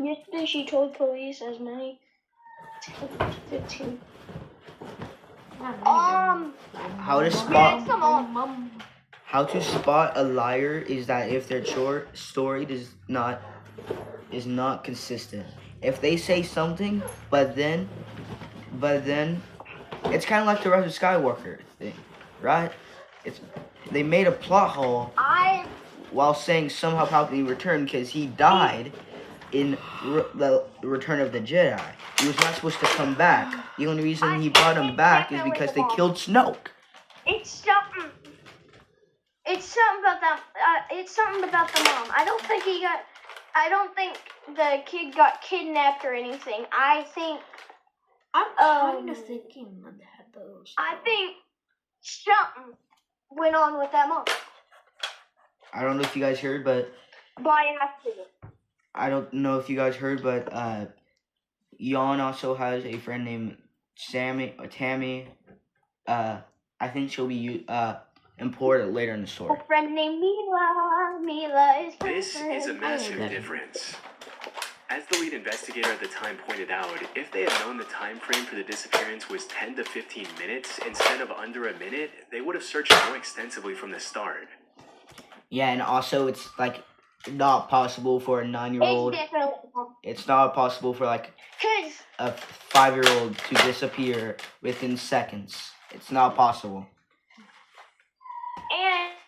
Yesterday she told police as many 15. How to That's spot the mom. how to spot a liar is that if their story is not consistent. If they say something, but then it's kind of like the Rise of Skywalker thing, right? They made a plot hole while saying somehow Palpatine returned because he died in the Return of the Jedi. He was not supposed to come back. The only reason he brought him back is because they killed Snoke. It's something. It's something about that. It's something about the mom. I don't think the kid got kidnapped or anything. I think I'm kind of thinking of that though. I think something went on with that mom I don't know if you guys heard, but by accident. I don't know if you guys heard, but Jan also has a friend named Tammy. I think she'll be imported later in the story. A friend named Mila. Mila is my This is a friend. massive Yeah. difference. As the lead investigator at the time pointed out, if they had known the time frame for the disappearance was 10 to 15 minutes instead of under a minute, they would have searched more extensively from the start. Yeah, and also it's like not possible for a 9-year-old. It's definitely mom. It's not possible for like 'Cause a 5-year-old to disappear within seconds. It's not possible.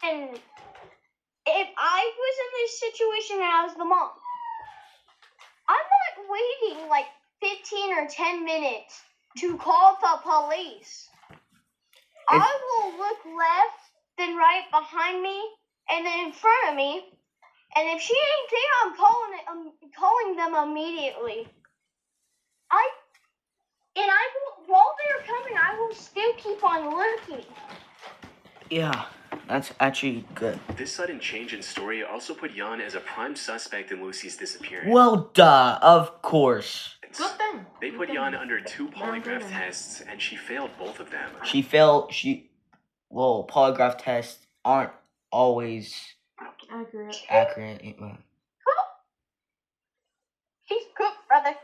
and if I was in this situation and I was the mom, I'm not waiting like 15 or 10 minutes to call the police. I will look left, then right behind me, and then in front of me. And if she ain't there, I'm calling them immediately. While they're coming, I will still keep on looking. Yeah, that's actually good. This sudden change in story also put Jan as a prime suspect in Lucy's disappearance. Well, duh, of course. Good thing. They put Jan under 2 polygraph tests, and she failed both of them. Well, polygraph tests aren't always Accurate. accurate. He's cooked, brother.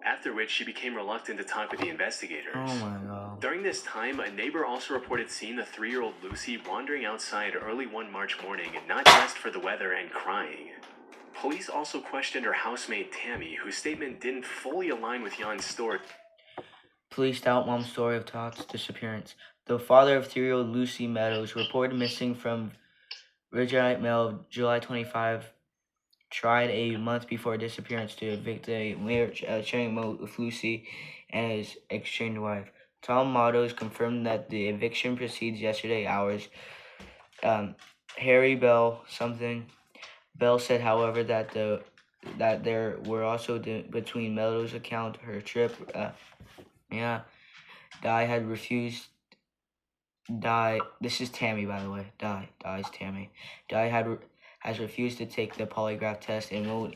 After which, she became reluctant to talk with the investigators. Oh my god. During this time, a neighbor also reported seeing the 3-year-old Lucy wandering outside early one March morning, not dressed for the weather and crying. Police also questioned her housemate Tammy, whose statement didn't fully align with Jan's story. Police doubt mom's story of Todd's disappearance. The father of 3-year-old Lucy Meadows reported missing from Ridgeway Male, July 25, tried a month before disappearance to evict a mayor sharing with Lucy and his estranged wife. Tom Matos confirmed that the eviction proceeds yesterday hours. Harry Bell said, however, that there were also between Meadows' account, her trip. Di had refused. This is Tammy, by the way. Di's Tammy. Di has refused to take the polygraph test and won't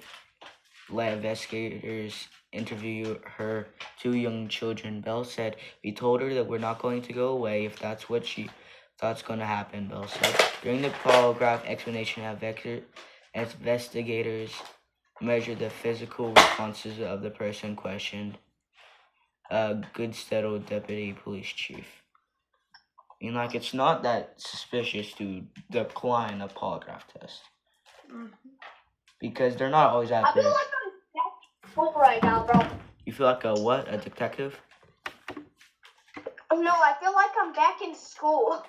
let investigators interview her 2 young children. Bell said, "We told her that we're not going to go away if that's what she thought's going to happen," Bell said. During the polygraph examination, investigators measured the physical responses of the person questioned. Goodstead, deputy police chief. I mean, like, it's not that suspicious to decline a polygraph test. Because they're not always I accurate. feel like I'm back school right now, bro. You feel like a what? A detective? No, I feel like I'm back in school.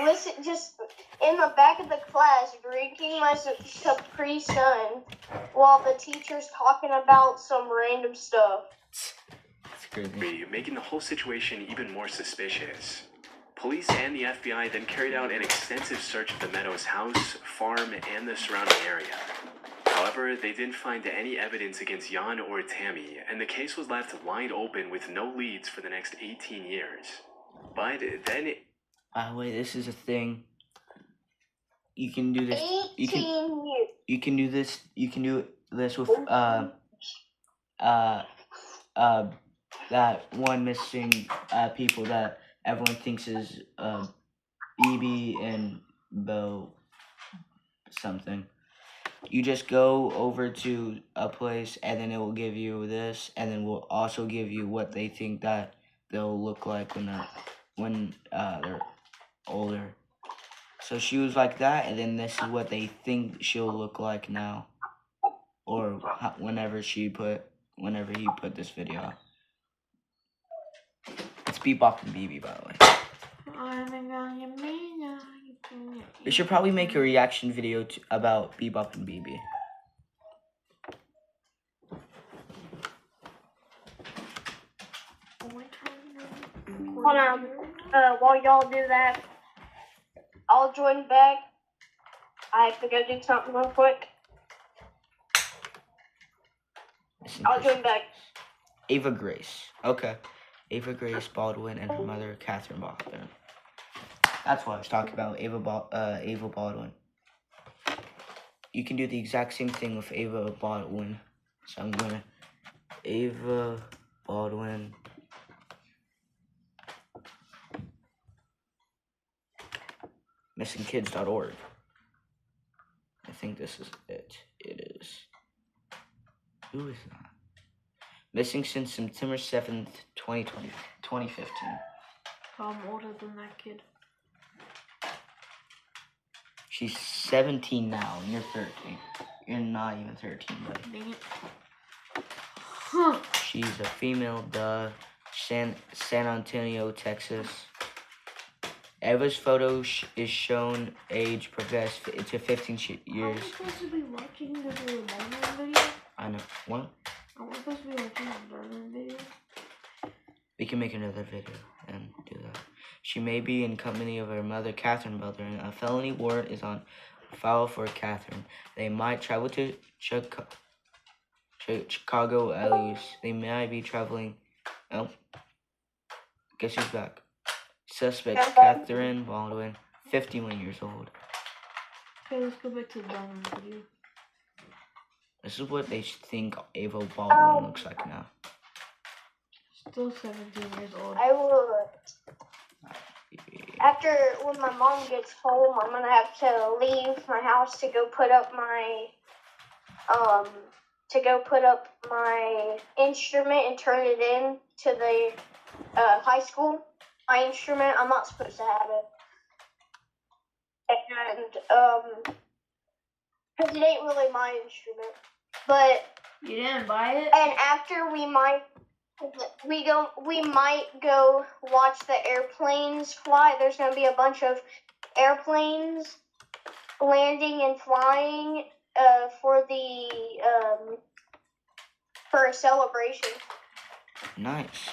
Listen, just in the back of the class, drinking my Capri Sun while the teacher's talking about some random stuff. That's crazy. Making the whole situation even more suspicious. Police and the FBI then carried out an extensive search of the Meadows house, farm, and the surrounding area. However, they didn't find any evidence against Jan or Tammy, and the case was left wide open with no leads for the next 18 years. But then By the way, this is a thing. You can do this. 18 years. You can do this. You can do this with that one missing people that everyone thinks is BB and Bo something. You just go over to a place and then it will give you this, and then will also give you what they think that they'll look like when they're older. So she was like that, and then this is what they think she'll look like now, or whenever he put this video out. It's Bebop and BB, by the way. We should probably make a reaction video about Bebop and BB. Hold on. While y'all do that, I'll join back. I have to go do something real quick. I'll join back. Ava Grace. Okay. Ava Grace Baldwin and her mother, Catherine Baldwin. That's what I was talking about, Ava Baldwin. You can do the exact same thing with Ava Baldwin. So I'm gonna Ava Baldwin. MissingKids.org. I think this is it. It is. Who is that? Missing since September 7th, 2015. I'm older than that kid. She's 17 now, and you're 13. You're not even 13, buddy. Dang it. Huh. She's a female, San Antonio, Texas. Eva's photo is shown age progressed to 15 years. Are we supposed to be watching the Burman video? I know. What? Are we supposed to be watching the Burman video? We can make another video and do that. She may be in company of her mother, Catherine Baldwin. A felony warrant is on file for Catherine. They might travel to Chicago at least. They might be traveling. Oh, guess who's back? Suspect Catherine Baldwin, 51 years old. Okay, let's go back to the Burman video. This is what they think Ava Baldwin looks like now. Still 17 years old. I will. After when my mom gets home, I'm gonna have to leave my house to go put up my instrument and turn it in to the high school. My instrument, I'm not supposed to have it, and because it ain't really my instrument. But you didn't buy it. And after we might go watch the airplanes fly. There's gonna be a bunch of airplanes landing and flying for the for a celebration. Nice.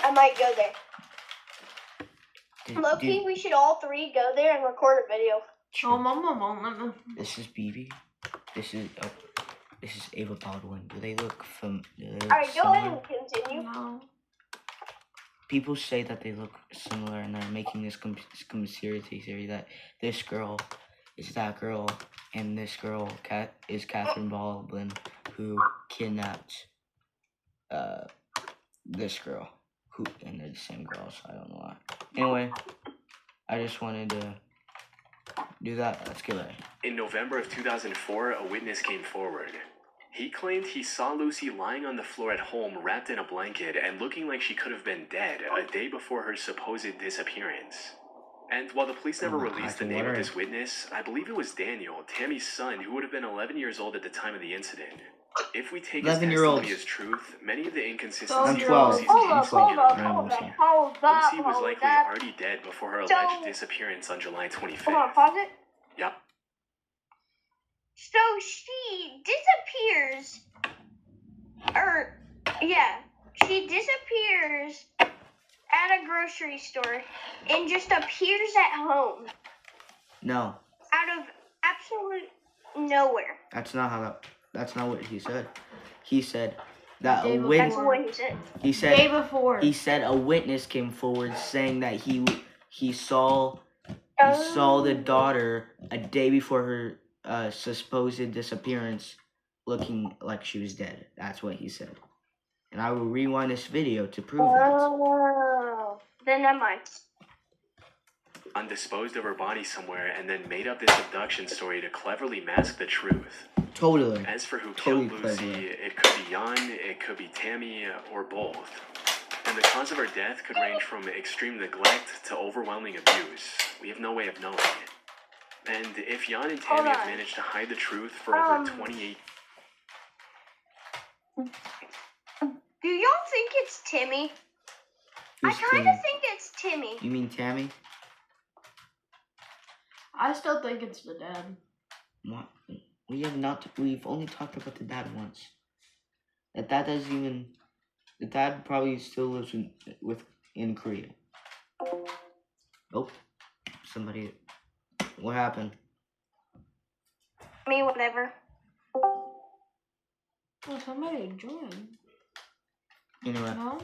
I might go there. Dude, Loki, we should all three go there and record a video. Oh, Mama won't let me. This is BB. This is Ava Baldwin. Do they look Alright, go ahead similar? and continue. No. People say that they look similar, and they're making this conspiracy theory that this girl is that girl, and this girl is Catherine Baldwin, who kidnapped this girl, and they're the same girl, so I don't know why. Anyway, I just wanted to do that. Let's get it. In November of 2004, a witness came forward. He claimed he saw Lucy lying on the floor at home wrapped in a blanket and looking like she could have been dead a day before her supposed disappearance. And while the police never released the name of this witness, I believe it was Daniel, Tammy's son, who would have been 11 years old at the time of the incident. If we take his 11-year-olds. testimony as truth, many of the inconsistencies I'm in 12. Lucy's Hold case up, will hold get up, revealed. hold up, Lucy. hold up, Lucy was hold likely up. already dead before her So- alleged disappearance on July 25th. Hold on, pause it. Yep. So she disappears, she disappears at a grocery store and just appears at home No, out of absolute nowhere. that's not what he said. He said that Day a before. witness. That's what he said. He Day said before. he said a witness came forward saying that he saw the daughter a day before her supposed disappearance, looking like she was dead. That's what he said. And I will rewind this video to prove that. Oh, then never mind. Disposed of her body somewhere and then made up this abduction story to cleverly mask the truth. Totally. As for who Totally killed Lucy, clever. it could be Jan, it could be Tammy, or both. And the cause of her death could range from extreme neglect to overwhelming abuse. We have no way of knowing. And if Jan and Tammy have managed to hide the truth for over 28... Do y'all think it's Timmy? I Who's kind Timmy? of think it's Timmy. You mean Tammy? I still think it's the dad. What? We've only talked about the dad once. The dad probably still lives in Korea. Oh, somebody. What happened? Me, whatever. Oh, somebody joined. Anyway, No?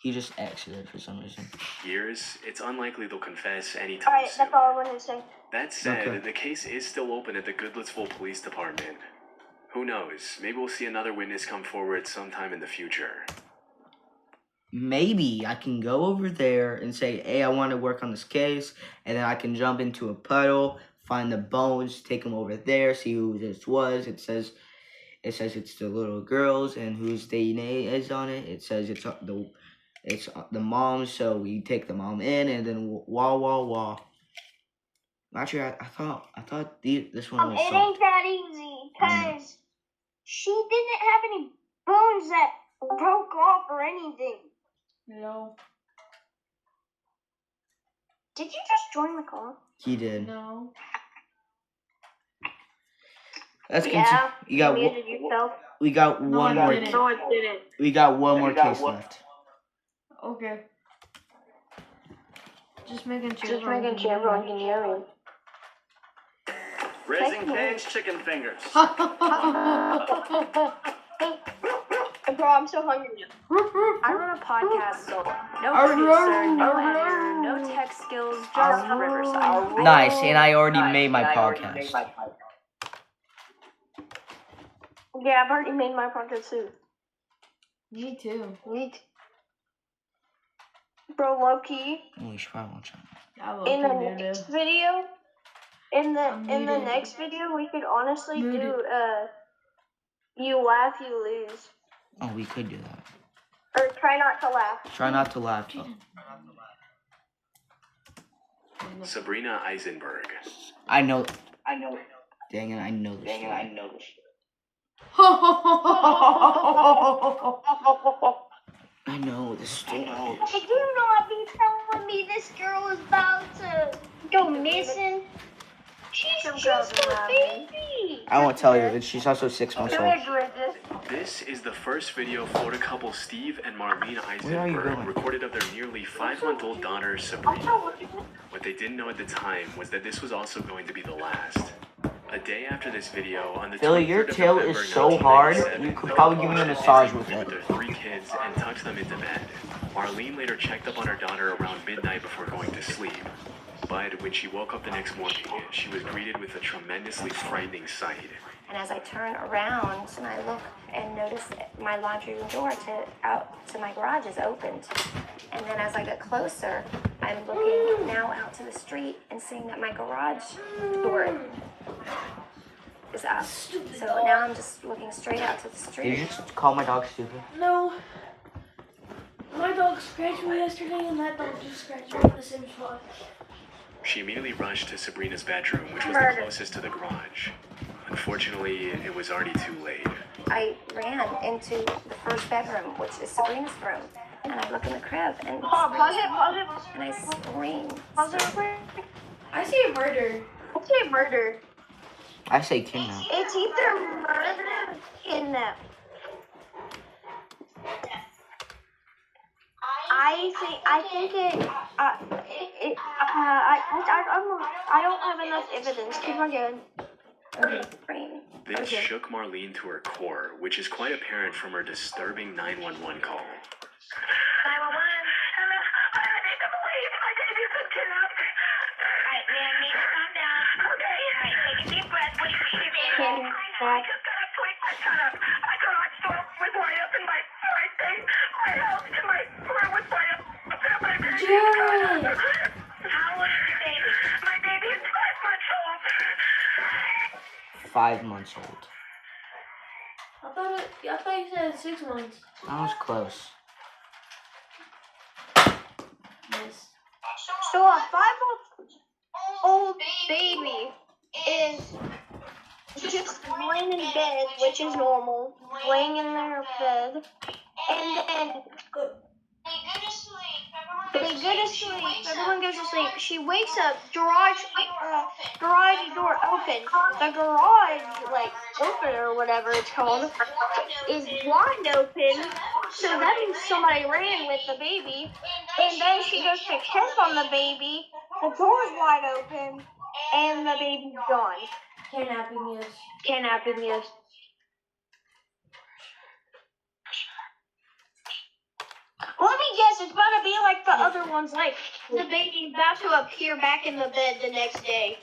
he just exited for some reason. years, it's unlikely they'll confess anytime Alright, soon. that's all I wanted to say. That said, Okay. the case is still open at the Goodlettsville Police Department. Who knows? Maybe we'll see another witness come forward sometime in the future. Maybe I can go over there and say, hey, I want to work on this case, and then I can jump into a puddle, find the bones, take them over there, see who this was. It says it's the little girls, and whose DNA is on it. It says it's the mom, so we take the mom in, and then wah. Actually, I thought this one was It soft. ain't that easy, because she didn't have any bones that broke off or anything. No. Did you just join the call? He did. No. Let's Yeah, continue. You got muted yourself. we got No, one I more. didn't. No, it didn't. We got one more case left. Okay. Just making sure. Just making sure everyone can hear me. Raising Cane's chicken fingers. Bro, I'm so hungry now. I run a podcast, so no producer, no editor, no tech skills, just Riverside. Nice, and I already made my podcast. Yeah, I've already made my podcast too. Me too. Neat. Bro, low key. Oh, you should probably watch that. I love In the you, next dude. video, in the muted. next video, we could honestly Muted. do you laugh, you lose, Oh, we could do that. or try not to laugh. Try not to laugh. Though. Sabrina Eisenberg. I know. Dang it! I know this. I know this story. Do not be telling me this girl is about to go missing. She's just a baby. I won't tell you, but she's also 6 months old. This is the first video Florida couple Steve and Marlene Where are you Eisenberg going? recorded of their nearly 5-month-old daughter, Sabrina. What they didn't know at the time was that this was also going to be the last. A day after this video, on the Billy, your 23rd of tail November, is so hard, 1997, you could probably give me a massage with with it. their 3 kids and tucked them into bed. Marlene later checked up on her daughter around midnight before going to sleep. But when she woke up the next morning, she was greeted with a tremendously frightening sight. And as I turn around and I look and notice that my laundry room door out to my garage is opened. And then as I get closer, I'm looking now out to the street and seeing that my garage door is up. So now I'm just looking straight out to the Did street. you just call my dog stupid? No. My dog scratched me yesterday, and that dog just scratched me in the same spot. She immediately rushed to Sabrina's bedroom, which was the closest to the garage. Unfortunately, it was already too late. I ran into the first bedroom, which is Sabrina's room. And I look in the crib and Pause it. and I scream. Pause it real quick. I see a murder. I say murder. I say kidnap. It's either murder or kidnap. I don't have enough evidence. Keep on going. Scream. This shook Marlene to her core, which is quite apparent from her disturbing 911 call. 911. Hello. I need to believe my baby's been kidnapped. Alright, man, need to calm down. Okay. Alright, take a deep breath. What do you see, baby? I just got up quick. I got up. I garage door was wide open. My thing, my house, and my door was wide open. My baby. Jared! How old is your baby? My baby is 5 months old. 5 months old. I thought you said 6 months. That was close. Yes. So a 5-month-old baby is just laying in bed, which is normal, laying in their bed, and then they go to sleep. Everyone goes to sleep. She wakes up. Garage door open. The garage open or whatever it's called is wide open. So that means somebody ran with the baby. And then she goes to check on the baby. The door's wide open, and the baby's gone. Kidnapping, yes. Let me guess, it's about to be like the other ones, like the baby's about to appear back in the bed the next day.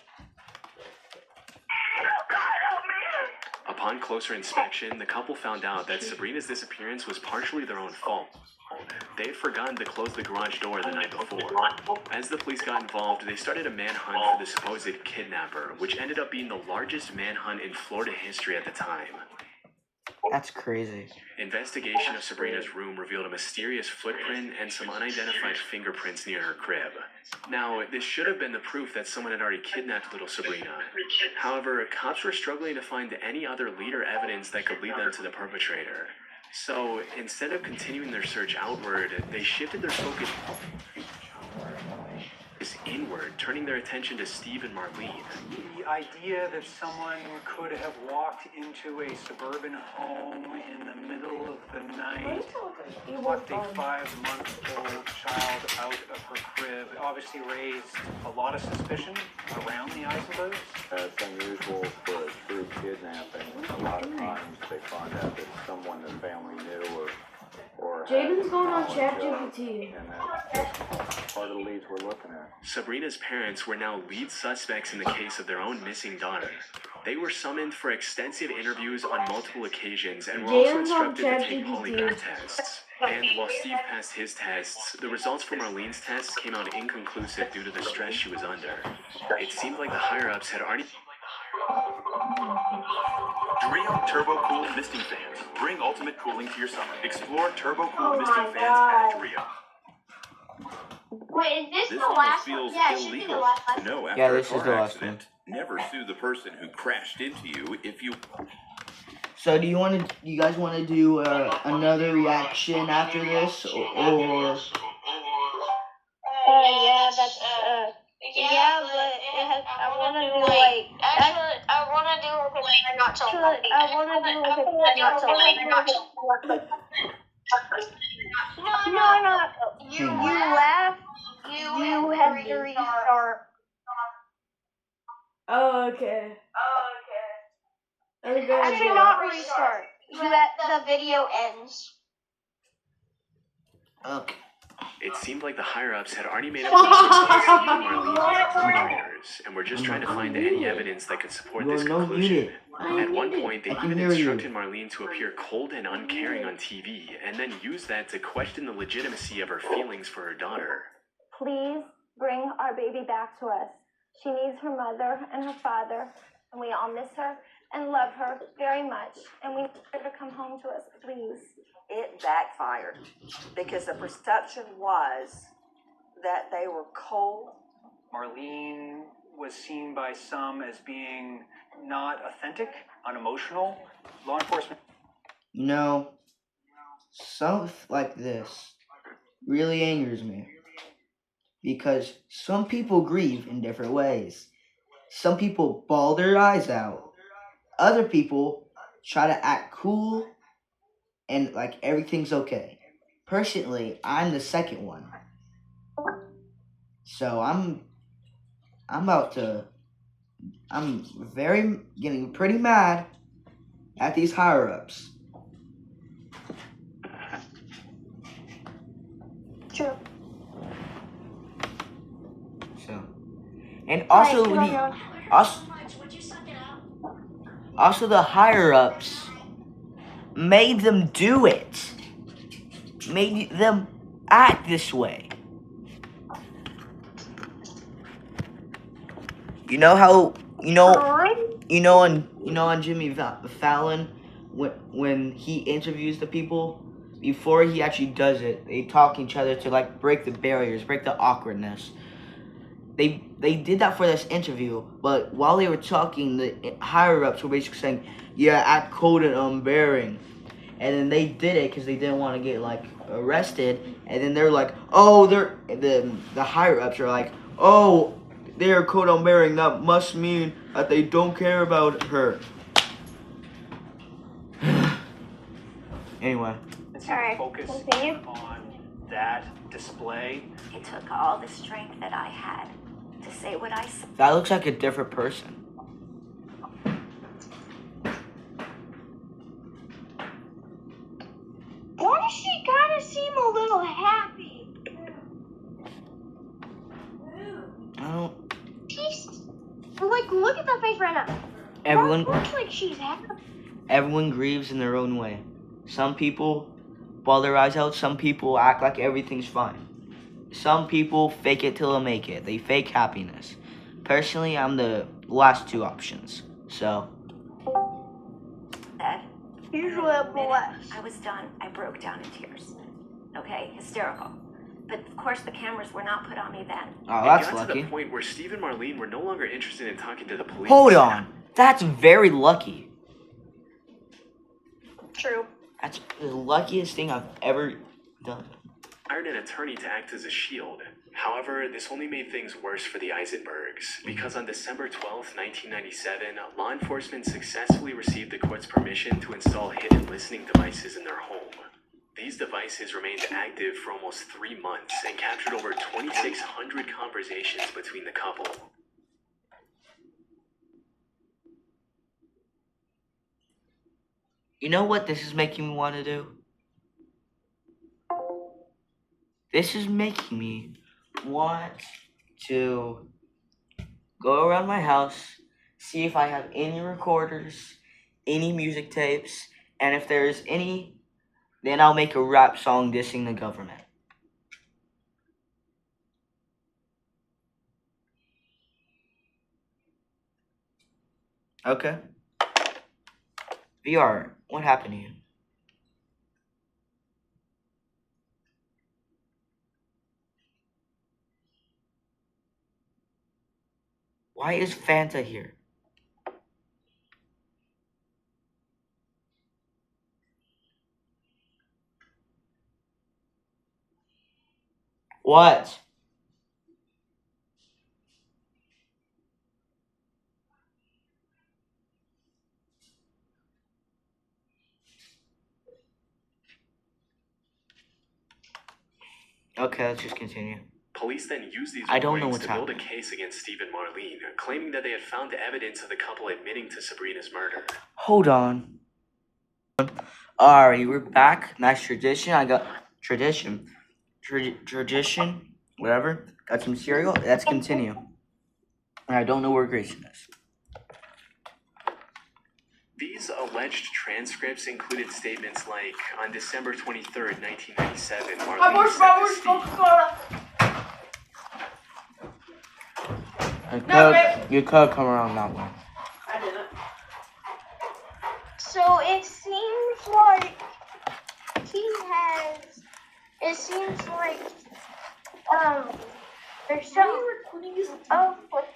Upon closer inspection, the couple found out that Sabrina's disappearance was partially their own fault. They had forgotten to close the garage door the night before. As the police got involved, they started a manhunt for the supposed kidnapper, which ended up being the largest manhunt in Florida history at the time. That's crazy. Investigation of Sabrina's room revealed a mysterious footprint and some unidentified fingerprints near her crib. Now, this should have been the proof that someone had already kidnapped little Sabrina. However, cops were struggling to find any other lead or evidence that could lead them to the perpetrator. So, instead of continuing their search outward, they shifted their focus inward, turning their attention to Steve and Marlene. The idea that someone could have walked into a suburban home in the middle of the night, plucked a 5-month-old child out of her crib, obviously raised a lot of suspicion around the Eisenbergs. It's unusual for a true kidnapping. A lot of times they find out that someone the family knew or Jaden's going on ChatGPT. And that's part of the leads we're looking at. Sabrina's parents were now lead suspects in the case of their own missing daughter. They were summoned for extensive interviews on multiple occasions and were also instructed to take polygraph tests. And while Steve passed his tests, the results from Marlene's tests came out inconclusive due to the stress she was under. It seemed like the higher-ups had already... Doreo Turbo Cool Misting Fans. Bring ultimate cooling to your summer. Explore Turbo Cool Misting Fans at Doreo. Wait, is this This the almost last feels one? Yeah, it should be the illegal last to one. know after Yeah, a this is car the last accident. Never sue the person who crashed into you if you... So do you guys want to do another reaction after this, or? Yeah, Yeah, but I want to do like actually I want to do like a not so lucky. I want to do like a not so lucky. No, no. You laugh. You have to restart. Oh, okay. Okay, go ahead, Actually, go. not restart. The video ends. Okay. It seemed like the higher-ups had already made up their minds on Steve and Marlene as perpetrators, and were just trying to find any evidence that could support this conclusion. At one point, they even instructed Marlene to appear cold and uncaring on TV, and then use that to question the legitimacy of her feelings for her daughter. Please bring our baby back to us. She needs her mother and her father, and we all miss her and love her very much, and we need her to come home to us, please. It backfired because the perception was that they were cold. Marlene was seen by some as being not authentic, unemotional. Law enforcement. You know, stuff like this really angers me. Because some people grieve in different ways. Some people bawl their eyes out. Other people try to act cool and like everything's okay. Personally, I'm the second one. So I'm getting pretty mad at these higher ups. True. So, and also also the higher ups made them do it. Made them act this way. You know how on Jimmy Fallon when he interviews the people before he actually does it, they talk to each other to like break the barriers, break the awkwardness. They did that for this interview, but while they were talking, the higher ups were basically saying, "Yeah, act cold and unbearing," and then they did it because they didn't want to get like arrested. And then they're like, "Oh, the higher ups are like, oh, they're cold and unbearing. That must mean that they don't care about her." Anyway. Alright, continue. On that display. It took all the strength that I had to say what I said. That looks like a different person. Why does she kind of seem a little happy? I don't. She's like, look at that face right now. Everyone looks like she's happy. Everyone grieves in their own way. Some people bawl their eyes out. Some people act like everything's fine. Some people fake it till they make it. They fake happiness. Personally, I'm the last two options. So. Usually I'm the last. I was done. I broke down in tears. Okay, hysterical. But of course, the cameras were not put on me then. Oh, that's lucky. It got lucky. to the point where Steve and Marlene were no longer interested in talking to the police. Hold on. That's very lucky. True. That's the luckiest thing I've ever done. Hired an attorney to act as a shield. However, this only made things worse for the Eisenbergs, because on December 12th, 1997, law enforcement successfully received the court's permission to install hidden listening devices in their home. These devices remained active for almost 3 months and captured over 2,600 conversations between the couple. You know what this is making me want to do? This is making me want to go around my house, see if I have any recorders, any music tapes, and if there's any, then I'll make a rap song dissing the government. Okay. VR, what happened to you? Why is Fanta here? What? Okay, let's just continue. Police then used these I don't know recordings what's to build a happening. case against Steve and Marlene, claiming that they had found evidence of the couple admitting to Sabrina's murder. Hold on. Alright, we're back. Nice tradition. I got tradition. Tradition. Whatever. Got some cereal. Let's continue. I don't know where Grayson is. These alleged transcripts included statements like, on December 23rd, 1997, Marlene said to Steve, You could come around that way. I didn't. So it seems like it seems like, there's some, oh, what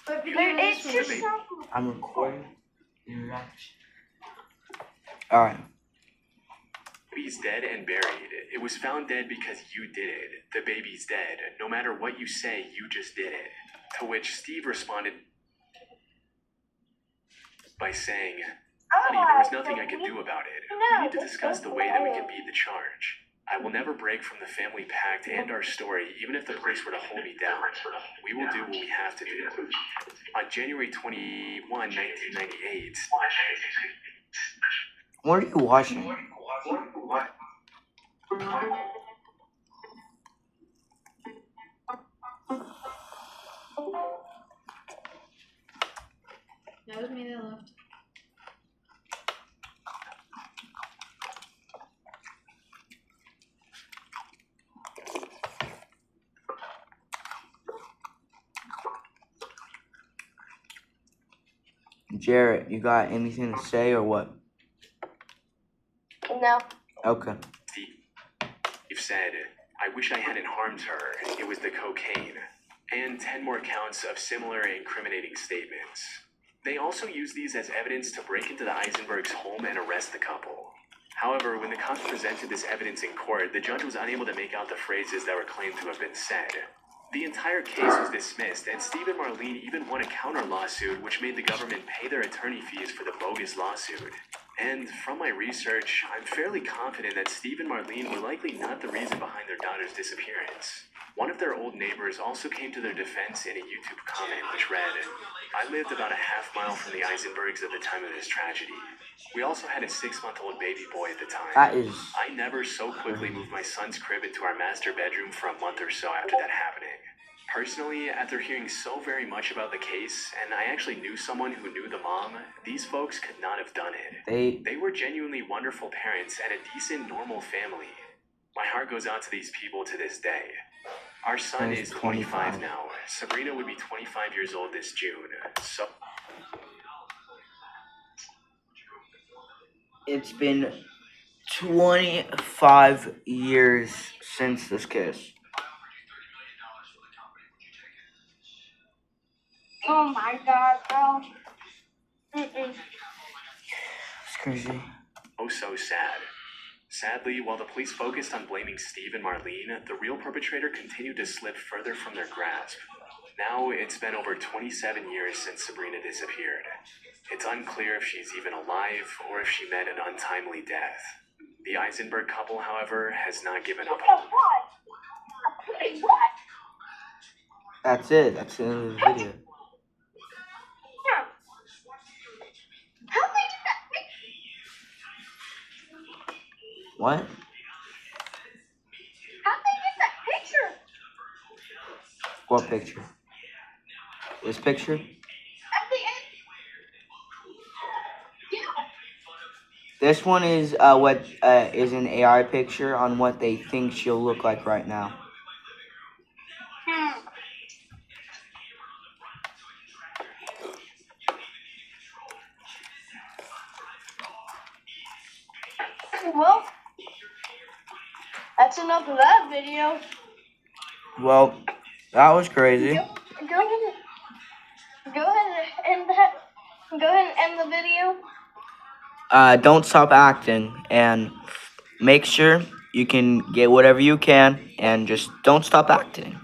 the, it's just some, I'm recording. Alright. baby's dead and buried. It was found dead because you did it. The baby's dead. No matter what you say, you just did it. To which Steve responded by saying, honey, there was nothing I could do about it. We need to discuss the way that we can beat the charge. I will never break from the family pact and our story, even if the police were to hold me down. We will do what we have to do. On January 21, 1998... What are you watching? That was me that left. Jarrett, you got anything to say or what? no. Okay. Steve said, I wish I hadn't harmed her. It was the cocaine. And 10 more counts of similar incriminating statements. They also used these as evidence to break into the Eisenbergs' home and arrest the couple. However, when the cops presented this evidence in court, the judge was unable to make out the phrases that were claimed to have been said. The entire case was dismissed, and Steve and Marlene even won a counter lawsuit, which made the government pay their attorney fees for the bogus lawsuit. And from my research, I'm fairly confident that Steve and Marlene were likely not the reason behind their daughter's disappearance. One of their old neighbors also came to their defense in a YouTube comment which read, I lived about a half-mile from the Eisenbergs at the time of this tragedy. We also had a 6-month-old baby boy at the time. That is... I never so quickly moved my son's crib into our master bedroom for a month or so after that happening. Personally, after hearing so very much about the case, and I actually knew someone who knew the mom, these folks could not have done it. They were genuinely wonderful parents and a decent, normal family. My heart goes out to these people to this day. Our son is 25 now. Sabrina would be 25 years old this June, so... It's been 25 years since this case. Oh my god, bro. It's crazy. Oh, so sad. Sadly, while the police focused on blaming Steve and Marlene, the real perpetrator continued to slip further from their grasp. Now, it's been over 27 years since Sabrina disappeared. It's unclear if she's even alive or if she met an untimely death. The Eisenberg couple, however, has not given up hope. That's it. That's the end of the video. What? How'd they get that picture? What picture? This picture? At the end. Yeah. This one is what is an AI picture on what they think she'll look like right now. Well, that's enough of that video. Well, that was crazy. Go ahead and end the video. Don't stop acting and make sure you can get whatever you can and just don't stop acting.